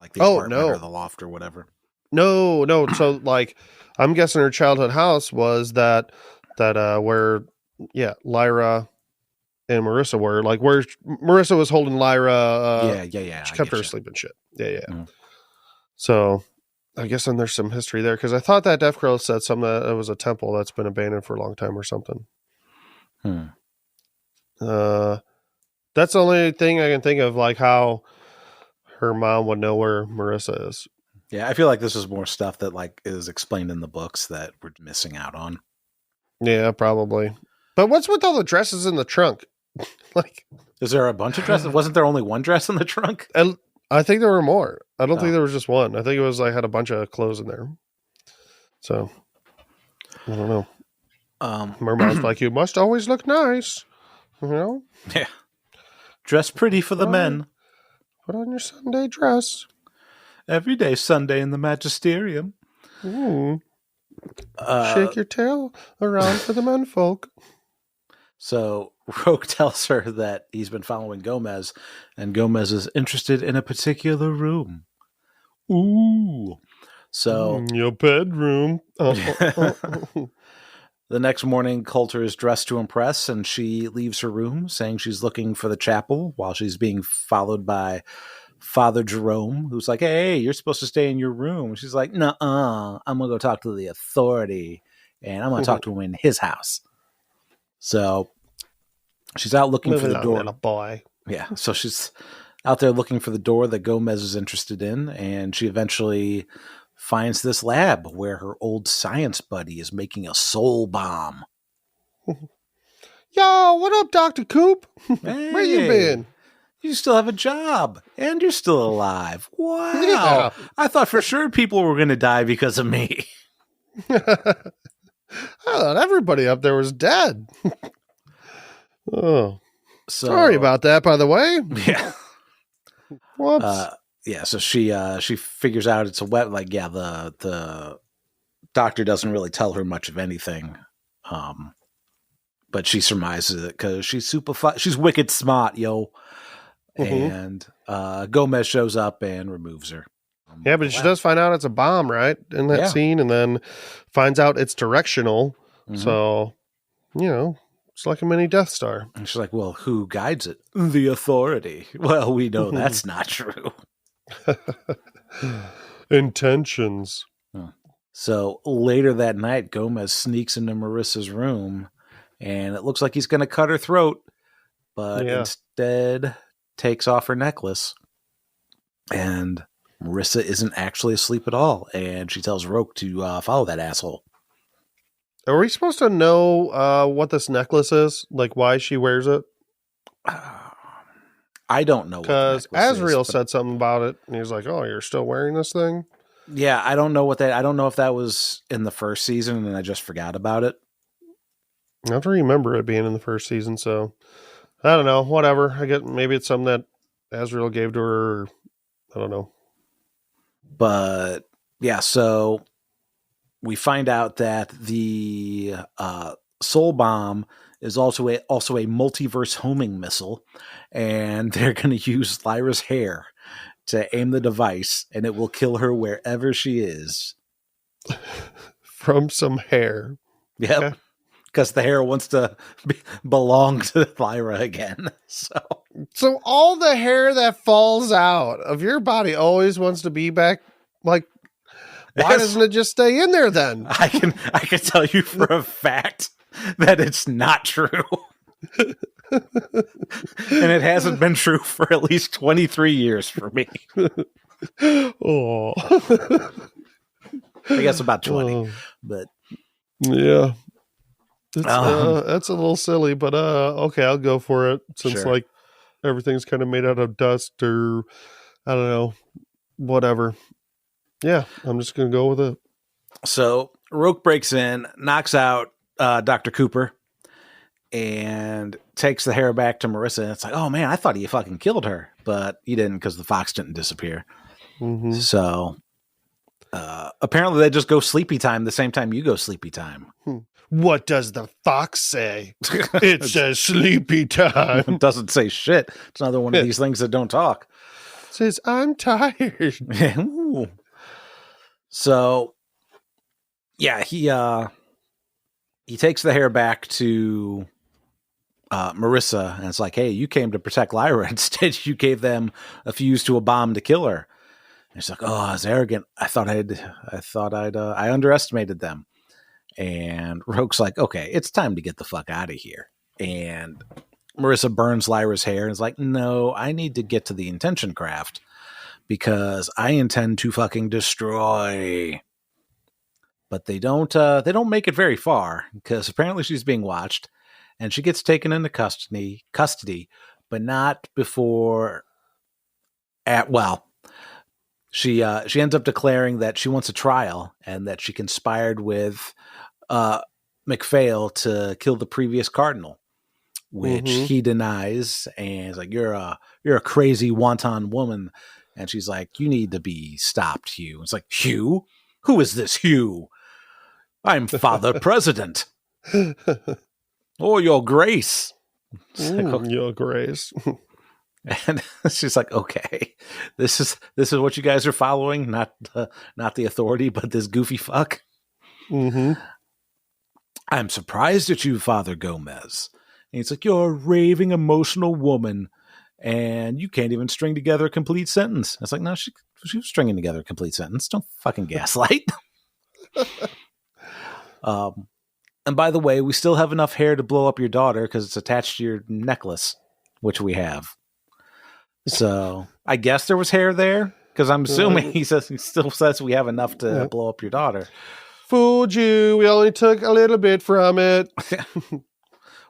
Like the apartment or the loft or whatever. No. So like, I'm guessing her childhood house was that where, Lyra and Marissa were, like where Marissa was holding Lyra. She kept her asleep and shit. Yeah. Mm. So I guess then there's some history there, because I thought that Pickerill said something that it was a temple that's been abandoned for a long time or something. That's the only thing I can think of, like how her mom would know where Marissa is. Yeah, I feel like this is more stuff that like is explained in the books that we're missing out on. Yeah, probably. But what's with all the dresses in the trunk? Like, is there a bunch of dresses? Wasn't there only one dress in the trunk? I think there were more. I don't think there was just one. I think it was like had a bunch of clothes in there. So I don't know. Her mom's like, you must always look nice. You know? Yeah. Dress pretty for the men. Put on your Sunday dress. Every day Sunday in the magisterium. Shake your tail around for the menfolk. So Roke tells her that he's been following Gomez, and Gomez is interested in a particular room. Ooh. So your bedroom. The next morning, Coulter is dressed to impress, and she leaves her room, saying she's looking for the chapel while she's being followed by Father Jerome, who's like, hey, you're supposed to stay in your room. She's like, nuh-uh, I'm going to go talk to the authority, and I'm going to talk to him in his house. So she's out looking for the door. Little boy. Yeah, so she's out there looking for the door that Gomez is interested in, and she eventually finds this lab where her old science buddy is making a soul bomb. Yo, what up, Dr. Coop? Hey, where you been? You still have a job, and you're still alive. Wow. Yeah. I thought for sure people were going to die because of me. I thought everybody up there was dead. Sorry about that, by the way. Yeah. Whoops. So she figures out it's a web. Like, the doctor doesn't really tell her much of anything, but she surmises it because she's she's wicked smart, yo. And Gomez shows up and removes her. Yeah, but she does find out it's a bomb, right? In that scene, and then finds out it's directional. So, it's like a mini Death Star. And she's like, well, who guides it? The authority. Well, we know that's not true. Intentions. So later that night, Gomez sneaks into Marissa's room, and it looks like he's going to cut her throat, but instead takes off her necklace. And Marissa isn't actually asleep at all, and she tells Roke to follow that asshole. Are we supposed to know what this necklace is? Like, why she wears it? I don't know. Because Azrael said something about it, and he was like, oh, you're still wearing this thing? Yeah, I don't know I don't know if that was in the first season, and I just forgot about it. I don't remember it being in the first season, so I don't know. Whatever. I get maybe it's something that Azrael gave to her. Or, I don't know. But yeah, so we find out that the soul bomb is also a multiverse homing missile, and they're going to use Lyra's hair to aim the device, and it will kill her wherever she is. From some hair. Yep. Because the hair wants to belong to Lyra again. So all the hair that falls out of your body always wants to be back. Like, why doesn't it just stay in there then? I can tell you for a fact that it's not true. And it hasn't been true for at least 23 years for me. Oh. I guess about 20. But yeah. That's a little silly, but okay, I'll go for it since like everything's kind of made out of dust or I don't know, whatever. Yeah, I'm just gonna go with it. So Roke breaks in, knocks out Dr. Cooper, and takes the hair back to Marissa. And it's like, oh man, I thought he fucking killed her, but he didn't because the fox didn't disappear. So Apparently they just go sleepy time the same time you go sleepy time. What does the fox say? It says sleepy time. It doesn't say shit. It's another one of these things that don't talk. It says, I'm tired. So, yeah, he takes the hair back to Marissa, and it's like, hey, you came to protect Lyra. Instead, you gave them a fuse to a bomb to kill her. And she's like, oh, I was arrogant. I underestimated them. And Roke's like, okay, it's time to get the fuck out of here. And Marissa burns Lyra's hair and is like, no, I need to get to the intention craft because I intend to fucking destroy. But they don't make it very far because apparently she's being watched and she gets taken into custody, but not before she ends up declaring that she wants a trial and that she conspired with MacPhail to kill the previous cardinal, which he denies, and is like, you're a crazy wanton woman. And she's like, you need to be stopped, Hugh. It's like, Hugh? Who is this Hugh? I'm Father President. Oh, Your Grace. Like, Your Grace. And she's like, okay, this is what you guys are following, not the authority, but this goofy fuck. Mm-hmm. I'm surprised at you, Father Gomez. And he's like, you're a raving, emotional woman, and you can't even string together a complete sentence. It's like, no, she was stringing together a complete sentence. Don't fucking gaslight. And by the way, we still have enough hair to blow up your daughter because it's attached to your necklace, which we have. So I guess there was hair there because I'm assuming he still says we have enough to blow up your daughter. Fooled you. We only took a little bit from it.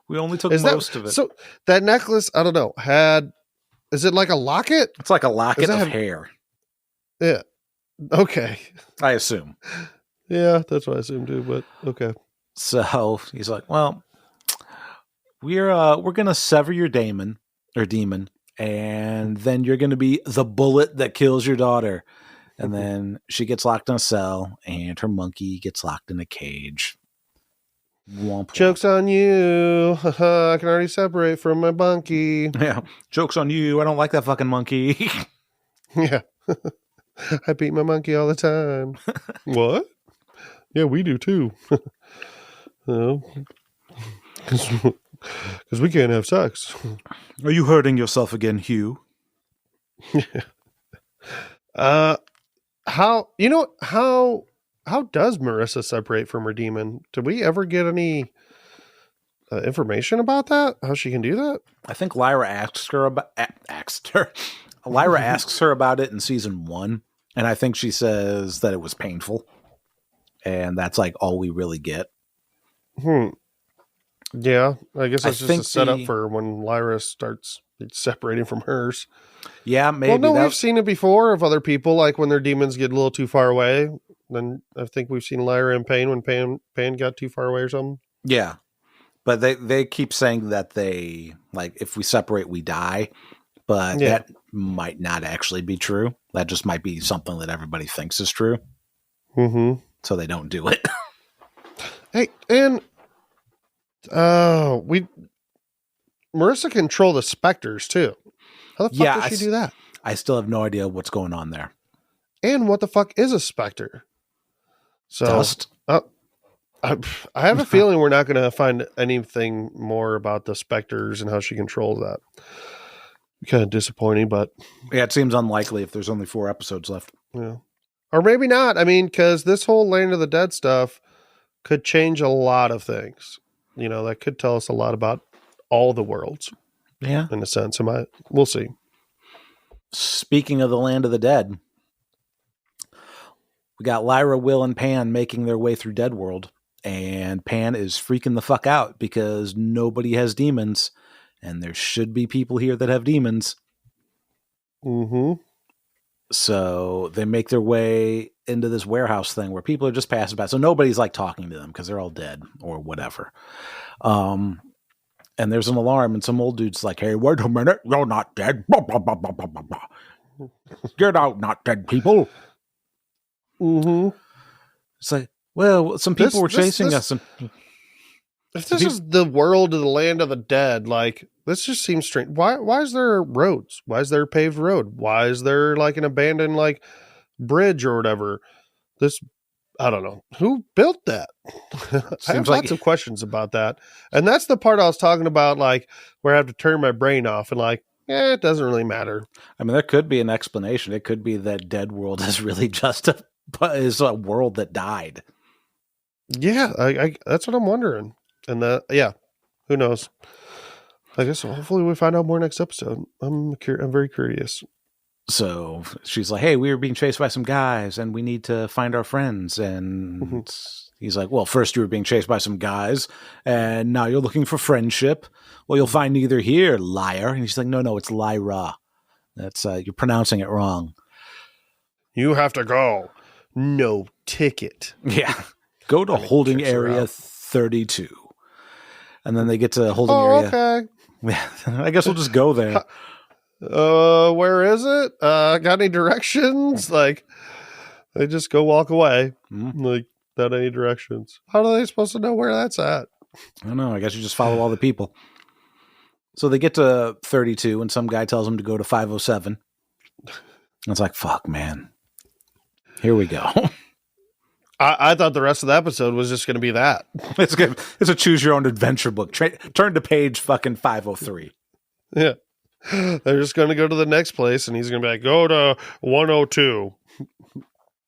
We only took most of it. So that necklace, I don't know, is it like a locket? It's like a locket of hair. Yeah. Okay. I assume. Yeah, that's what I assumed too, but okay. So he's like, well, we're going to sever your demon, and then you're going to be the bullet that kills your daughter. And then she gets locked in a cell, and her monkey gets locked in a cage. Womp. Joke's on you. I can already separate from my monkey. Yeah. Joke's on you. I don't like that fucking monkey. Yeah. I beat my monkey all the time. What? Yeah, we do too. Because we can't have sex. Are you hurting yourself again, Hugh? How does Marissa separate from her demon? Did we ever get any information about that? How she can do that? I think Lyra Lyra asks her about it in season 1, and I think she says that it was painful, and that's like all we really get. Yeah, I guess it's just a setup for when Lyra starts separating from hers. Yeah, maybe. Well, no, we've seen it before of other people, like when their demons get a little too far away. Then I think we've seen Lyra in pain when Pan got too far away or something. Yeah, but they keep saying that they, like, if we separate, we die. But that might not actually be true. That just might be something that everybody thinks is true. Mm-hmm. So they don't do it. Hey, and Marissa control the specters too. How the fuck does she do that? I still have no idea what's going on there. And what the fuck is a specter? So Dust. I have a feeling we're not going to find anything more about the specters and how she controls that. Kind of disappointing, but yeah, it seems unlikely if there's only 4 episodes left. Yeah, or maybe not. I mean, because this whole Land of the Dead stuff could change a lot of things. You know, that could tell us a lot about all the worlds. Yeah, in a sense. We'll see. Speaking of the Land of the Dead, we got Lyra, Will, and Pan making their way through Dead World, and Pan is freaking the fuck out because nobody has demons. And there should be people here that have demons. Mm-hmm. So they make their way into this warehouse thing where people are just passing by. So nobody's like talking to them because they're all dead or whatever. And there's an alarm and some old dude's like, hey, wait a minute. You're not dead. Get out, not dead people. Mm-hmm. It's like, well, some people were chasing us. And if this is the world of the land of the dead, like, this just seems strange. Why is there roads? Why is there a paved road? Why is there like an abandoned like bridge or whatever? I don't know. Who built that? I have lots of questions about that. And that's the part I was talking about, like, where I have to turn my brain off and like, it doesn't really matter. I mean, there could be an explanation. It could be that Dead World is really just a world that died. Yeah, I that's what I'm wondering. And who knows? I guess hopefully we find out more next episode. I'm very curious. So she's like, hey, we were being chased by some guys and we need to find our friends. And he's like, well, first you were being chased by some guys and now you're looking for friendship. Well, you'll find neither here, liar. And he's like, no, it's Lyra. That's you're pronouncing it wrong. You have to go. No ticket. Yeah. Go to holding area 32. And then they get to holding area. Okay. Yeah, I guess we'll just go there. Where is it? Got any directions? Like, they just go walk away, like, without any directions. How are they supposed to know where that's at? I don't know. I guess you just follow all the people. So they get to 32, and some guy tells them to go to 507. It's like, fuck, man. Here we go. I thought the rest of the episode was just going to be that. It's good. It's a choose your own adventure book. Turn to page fucking 503. Yeah. They're just going to go to the next place, and he's going to be like, go to 102.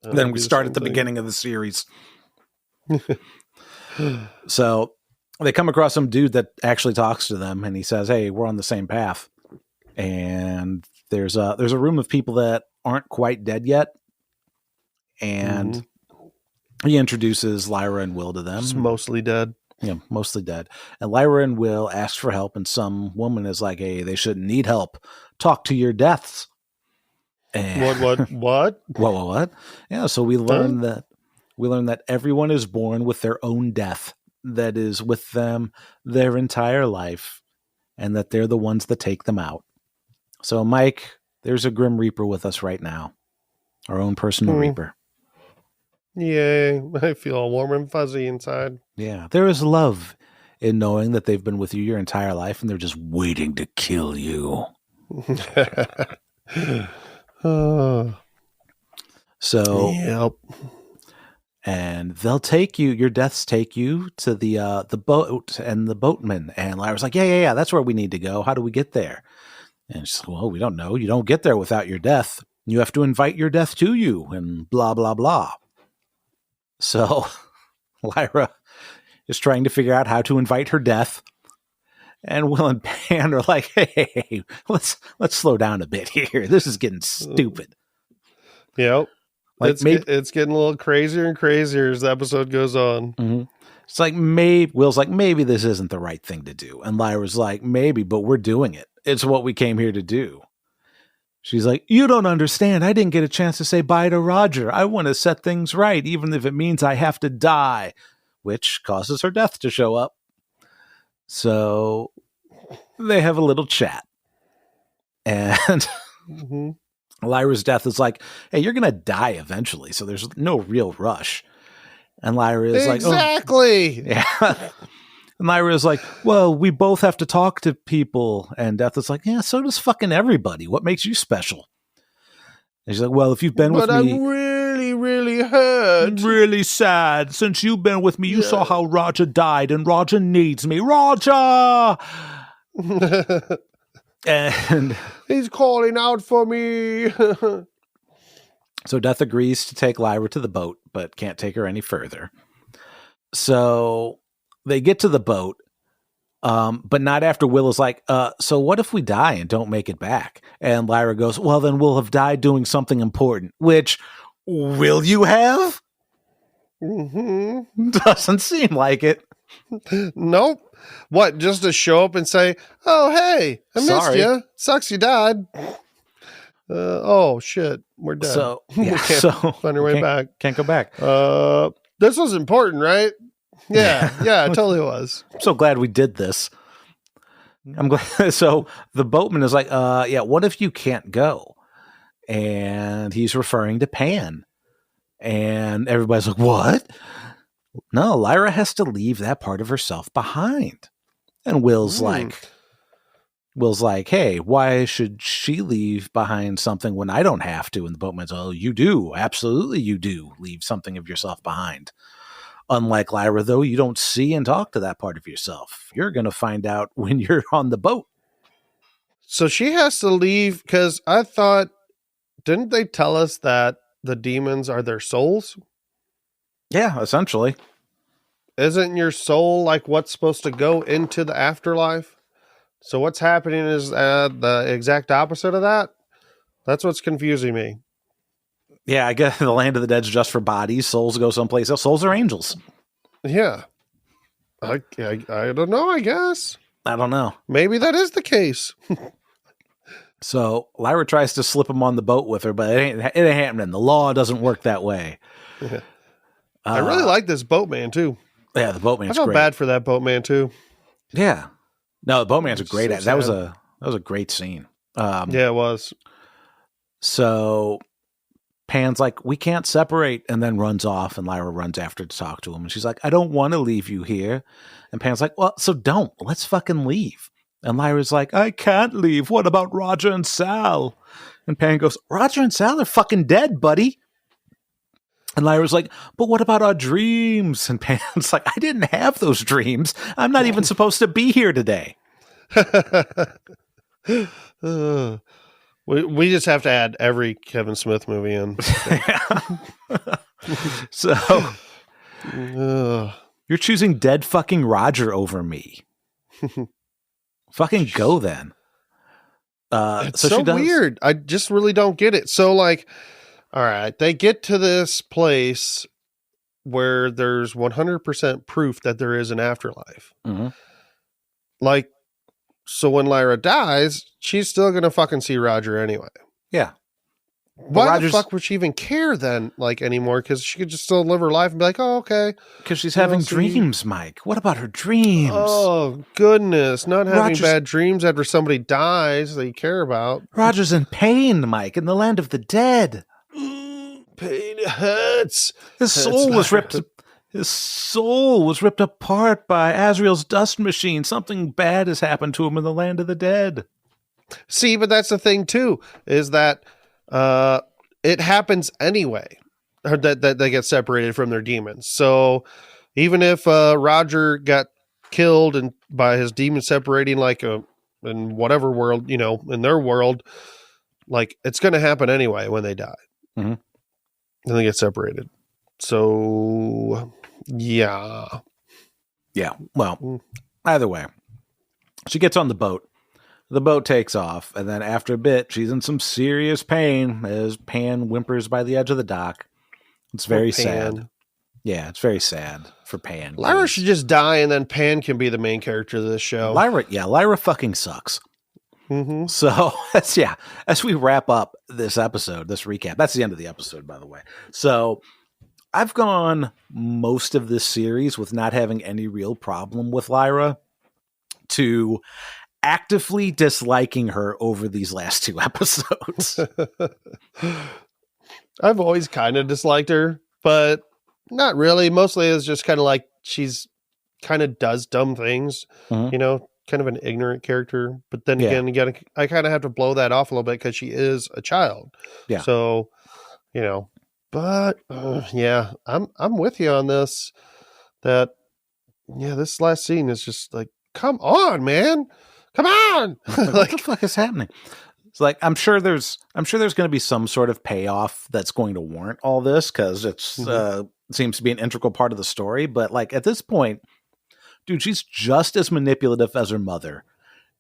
Then we start at the beginning of the series. So they come across some dude that actually talks to them, and he says, hey, we're on the same path. And there's a room of people that aren't quite dead yet. And he introduces Lyra and Will to them. Just mostly dead. Yeah, mostly dead. And Lyra and Will ask for help, and some woman is like, hey, they shouldn't need help. Talk to your deaths. And What? What? Yeah, so we learn that everyone is born with their own death that is with them their entire life, and that they're the ones that take them out. So, Mike, there's a Grim Reaper with us right now. Our own personal Reaper. Yay. I feel all warm and fuzzy inside. Yeah. There is love in knowing that they've been with you your entire life and they're just waiting to kill you. So, yep. And they'll take you, your deaths take you to the boat and the boatman. And Lyra's like, yeah, that's where we need to go. How do we get there? And she's like, well, we don't know. You don't get there without your death. You have to invite your death to you and blah, blah, blah. So Lyra is trying to figure out how to invite her death. And Will and Pan are like, hey, let's slow down a bit here. This is getting stupid. Yep. Like it's getting a little crazier and crazier as the episode goes on. Mm-hmm. It's like, Will's like, maybe this isn't the right thing to do. And Lyra's like, maybe, but we're doing it. It's what we came here to do. She's like, you don't understand. I didn't get a chance to say bye to Roger. I want to set things right, even if it means I have to die, which causes her death to show up. So they have a little chat. And Lyra's death is like, hey, you're going to die eventually, so there's no real rush. And Lyra is exactly. Like, yeah. And Lyra is like, well, we both have to talk to people. And Death is like, yeah, so does fucking everybody. What makes you special? And she's like, well, if you've been with me. But I'm really, really hurt. Really sad. Since you've been with me, you saw how Roger died, and Roger needs me. Roger! And he's calling out for me. So Death agrees to take Lyra to the boat, but can't take her any further. So they get to the boat, but not after Will is like, so what if we die and don't make it back? And Lyra goes, well, then we'll have died doing something important, which will you have? Doesn't seem like it. Nope. What, just to show up and say, oh, hey, I missed you. Sucks you died. Oh, shit. We're dead. So, we can't find our way back. Can't go back. This was important, right? Yeah, it totally was. I'm so glad we did this. I'm glad. So the boatman is like, what if you can't go? And he's referring to Pan. And everybody's like, what? No, Lyra has to leave that part of herself behind. And Will's like, hey, why should she leave behind something when I don't have to? And the boatman's, oh, you do. Absolutely, you do leave something of yourself behind. Unlike Lyra, though, you don't see and talk to that part of yourself. You're going to find out when you're on the boat. So she has to leave because I thought, didn't they tell us that the demons are their souls? Yeah, essentially. Isn't your soul like what's supposed to go into the afterlife? So what's happening is the exact opposite of that. That's what's confusing me. Yeah, I guess the land of the dead's just for bodies. Souls go someplace else. Souls are angels. Yeah. I don't know, I guess. I don't know. Maybe that is the case. So Lyra tries to slip him on the boat with her, but it ain't happening. The law doesn't work that way. Yeah. I really like this boatman, too. Yeah, the boatman's great. I felt bad for that boatman, too. Yeah. No, the boatman's a great... So that was a great scene. Yeah, it was. So Pan's like, we can't separate, and then runs off, and Lyra runs after to talk to him, and she's like, I don't want to leave you here. And Pan's like, well, so don't. Let's fucking leave. And Lyra's like, I can't leave. What about Roger and Sal? And Pan goes, Roger and Sal are fucking dead, buddy. And Lyra's like, but what about our dreams? And Pan's like, I didn't have those dreams. I'm not even supposed to be here today. We just have to add every Kevin Smith movie in. So you're choosing dead fucking Roger over me. Fucking go then. It's so weird. I just really don't get it. So like, all right, they get to this place where there's 100% proof that there is an afterlife. Mm-hmm. Like, so when Lyra dies, she's still going to fucking see Roger anyway. Yeah. Why the fuck would she even care then, like, anymore? Because she could just still live her life and be like, oh, okay. Because she's having dreams, Mike. What about her dreams? Oh, goodness. Not having bad dreams after somebody dies that you care about. Roger's in pain, Mike, in the land of the dead. Pain hurts. His soul was ripped apart by Azrael's dust machine. Something bad has happened to him in the land of the dead. See, but that's the thing, too, is that it happens anyway, or that they get separated from their demons. So even if Roger got killed and by his demon separating, like in whatever world, in their world, like it's going to happen anyway when they die. Mm-hmm. And they get separated. So yeah. Well, either way, she gets on the boat. The boat takes off, and then after a bit, she's in some serious pain as Pan whimpers by the edge of the dock. It's very sad. Yeah, it's very sad for Pan. Lyra should just die, and then Pan can be the main character of this show. Lyra fucking sucks. Mm-hmm. So, as we wrap up this episode, this recap, that's the end of the episode, by the way. So, I've gone most of this series with not having any real problem with Lyra to actively disliking her over these last two episodes. I've always kind of disliked her, but not really. Mostly it's just kind of like she's kind of does dumb things, kind of an ignorant character. But then again, I kind of have to blow that off a little bit because she is a child. Yeah. So, but I'm with you on this. That this last scene is just like, come on, man. Come on! What the fuck is happening? It's like I'm sure there's going to be some sort of payoff that's going to warrant all this because it seems to be an integral part of the story. But like at this point, dude, she's just as manipulative as her mother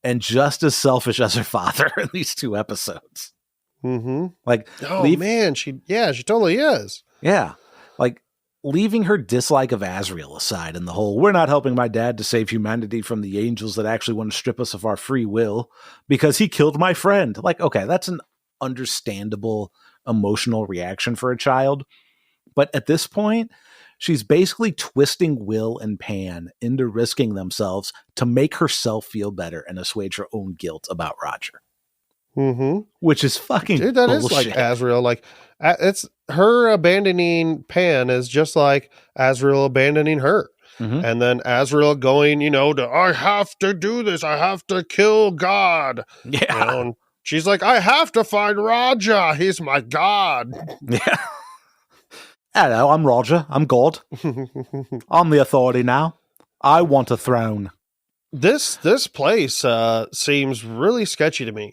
and just as selfish as her father in these two episodes. Mm-hmm. Like, man, she totally is. Yeah, like. Leaving her dislike of Azrael aside and the whole, we're not helping my dad to save humanity from the angels that actually want to strip us of our free will because he killed my friend. Like, okay, that's an understandable emotional reaction for a child. But at this point, she's basically twisting Will and Pan into risking themselves to make herself feel better and assuage her own guilt about Roger. Mm-hmm. Which is fucking Dude, that bullshit. is like Azrael. Like It's her abandoning Pan is just like Azrael abandoning her. Mm-hmm. And then Azrael going, I have to do this. I have to kill God. Yeah. And she's like, I have to find Raja. He's my God. Yeah. Hello, I'm Roger. I'm God. I'm the authority now. I want a throne. This place seems really sketchy to me.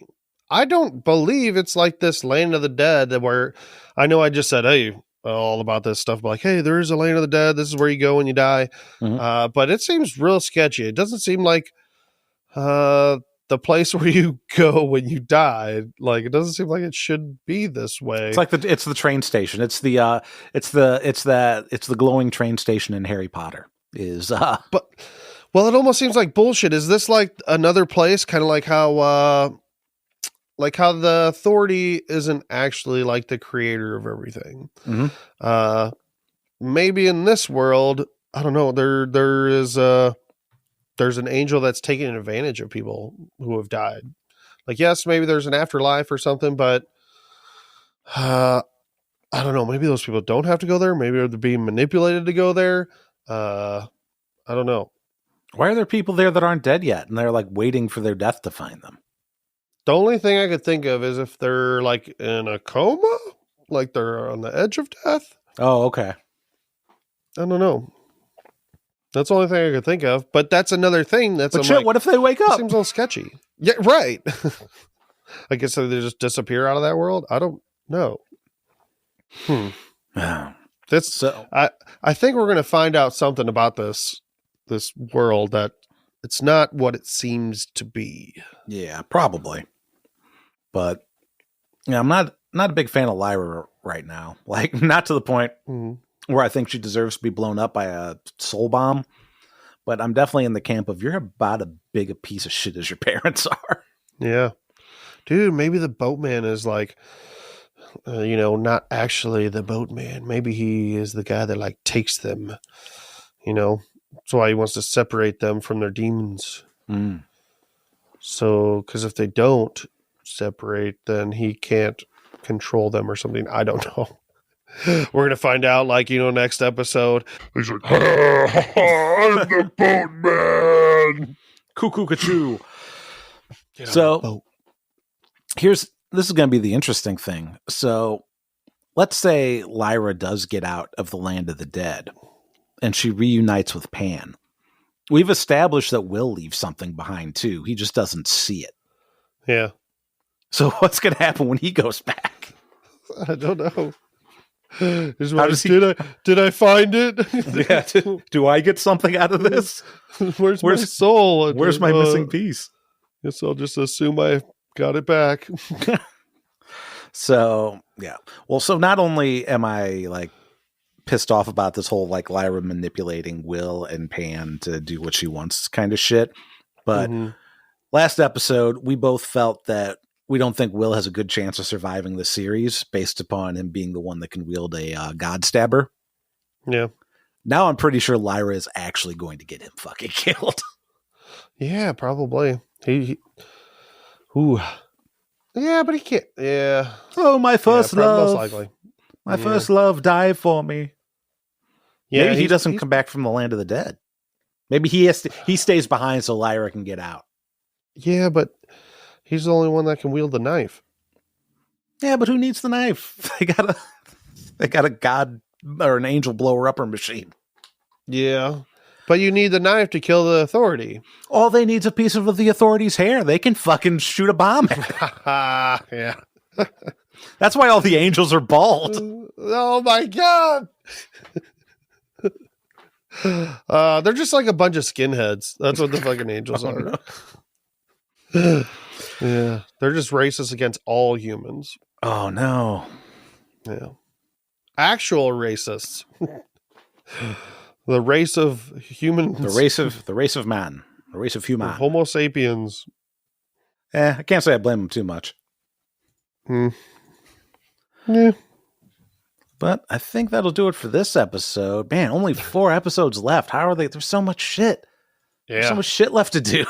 I don't believe it's like this Land of the Dead where I know I just said, hey, all about this stuff, but like, hey, there is a Land of the Dead. This is where you go when you die. Mm-hmm. But it seems real sketchy. It doesn't seem like the place where you go when you die. Like, it doesn't seem like it should be this way. It's like it's the train station. It's the glowing train station in Harry Potter. But well, it almost seems like bullshit. Is this like another place, kind of like how the authority isn't actually like the creator of everything? Mm-hmm. Maybe in this world, I don't know. There's an angel that's taking advantage of people who have died. Like, yes, maybe there's an afterlife or something, but I don't know. Maybe those people don't have to go there. Maybe they're being manipulated to go there. I don't know. Why are there people there that aren't dead yet, and they're like waiting for their death to find them? The only thing I could think of is if they're like in a coma, like they're on the edge of death. Oh, okay. I don't know. That's the only thing I could think of. But that's another thing. What if they wake up? Seems a little sketchy. Yeah, right. I guess they just disappear out of that world. I don't know. That's so. I think we're going to find out something about this world that it's not what it seems to be. Yeah, probably. But yeah, I'm not a big fan of Lyra right now. Like, not to the point where I think she deserves to be blown up by a soul bomb. But I'm definitely in the camp of you're about as big a piece of shit as your parents are. Yeah. Dude, maybe the boatman is like, not actually the boatman. Maybe he is the guy that like takes them, That's why he wants to separate them from their demons. So, because if they don't separate, then he can't control them or something. I don't know. We're going to find out, next episode. He's like, I'm the boatman. Cuckoo cachoo. So, this is going to be the interesting thing. So, let's say Lyra does get out of the land of the dead and she reunites with Pan. We've established that Will leaves something behind too. He just doesn't see it. Yeah. So what's going to happen when he goes back? I don't know. Did I find it? Yeah. Do I get something out of this? Where's my soul? Where's my missing piece? Guess I'll just assume I got it back. So, yeah. Well, so not only am I pissed off about this whole Lyra manipulating Will and Pan to do what she wants kind of shit, but last episode we both felt that we don't think Will has a good chance of surviving the series based upon him being the one that can wield a god stabber. Yeah. Now I'm pretty sure Lyra is actually going to get him fucking killed. Yeah, probably. Yeah, but he can't. Yeah. Oh, my first love. Most likely. My first love died for me. Yeah, maybe he doesn't come back from the land of the dead. Maybe he stays behind so Lyra can get out. Yeah, but he's the only one that can wield the knife. Yeah, but who needs the knife? They got a god or an angel blower upper machine. Yeah. But you need the knife to kill the authority. All they need is a piece of the authority's hair. They can fucking shoot a bomb at it. Yeah. That's why all the angels are bald. Oh my God. They're just like a bunch of skinheads. That's what the fucking angels are. No. Yeah. They're just racist against all humans. Oh no. Yeah. Actual racists. The race of humans. The race of man. The race of human. Homo sapiens. I can't say I blame them too much. Yeah. But I think that'll do it for this episode. Man, only 4 episodes left. How are they? There's so much shit. Yeah. There's so much shit left to do.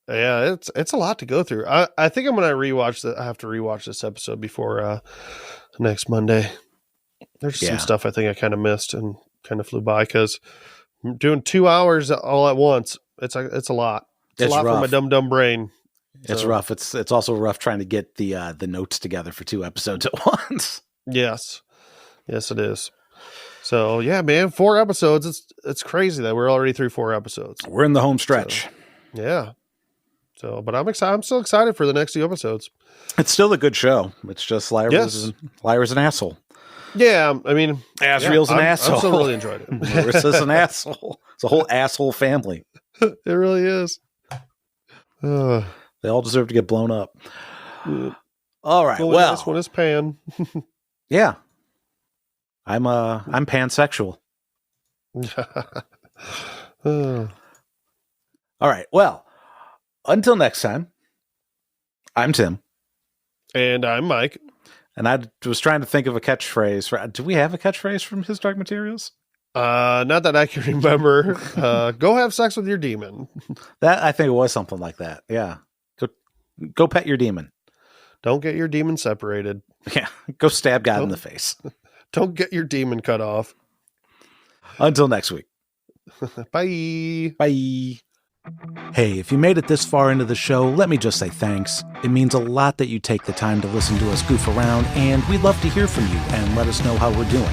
Yeah, it's a lot to go through. I think I'm gonna rewatch that. I have to rewatch this episode before next Monday. There's some stuff I think I kind of missed and kind of flew by because doing 2 hours all at once. It's a lot. It's a lot rough. for my dumb brain. It's rough. It's also rough trying to get the notes together for 2 episodes at once. Yes, it is. So yeah, man, 4 episodes. It's crazy that we're already through 4 episodes. We're in the home stretch. So, yeah. So, but I'm excited. I'm still excited for the next 2 episodes. It's still a good show. It's just Lyra's an asshole. Yeah, I mean, Asriel's an asshole. I still really enjoyed it. Lyra's an asshole. It's a whole asshole family. It really is. They all deserve to get blown up. All right. Well, this one is Pan. Yeah, I'm pansexual. All right. Well, until next time, I'm Tim. And I'm Mike. And I was trying to think of a catchphrase. Do we have a catchphrase from His Dark Materials? Not that I can remember. Go have sex with your demon. That I think it was something like that. Yeah. Go pet your demon. Don't get your demon separated. Yeah. Go stab God in the face. Don't get your demon cut off. Until next week. Bye. Bye. Hey, if you made it this far into the show, let me just say thanks. It means a lot that you take the time to listen to us goof around, and we'd love to hear from you and let us know how we're doing.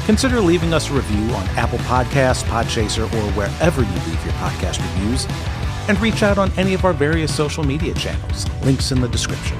Consider leaving us a review on Apple Podcasts, Podchaser, or wherever you leave your podcast reviews, and reach out on any of our various social media channels. Links in the description.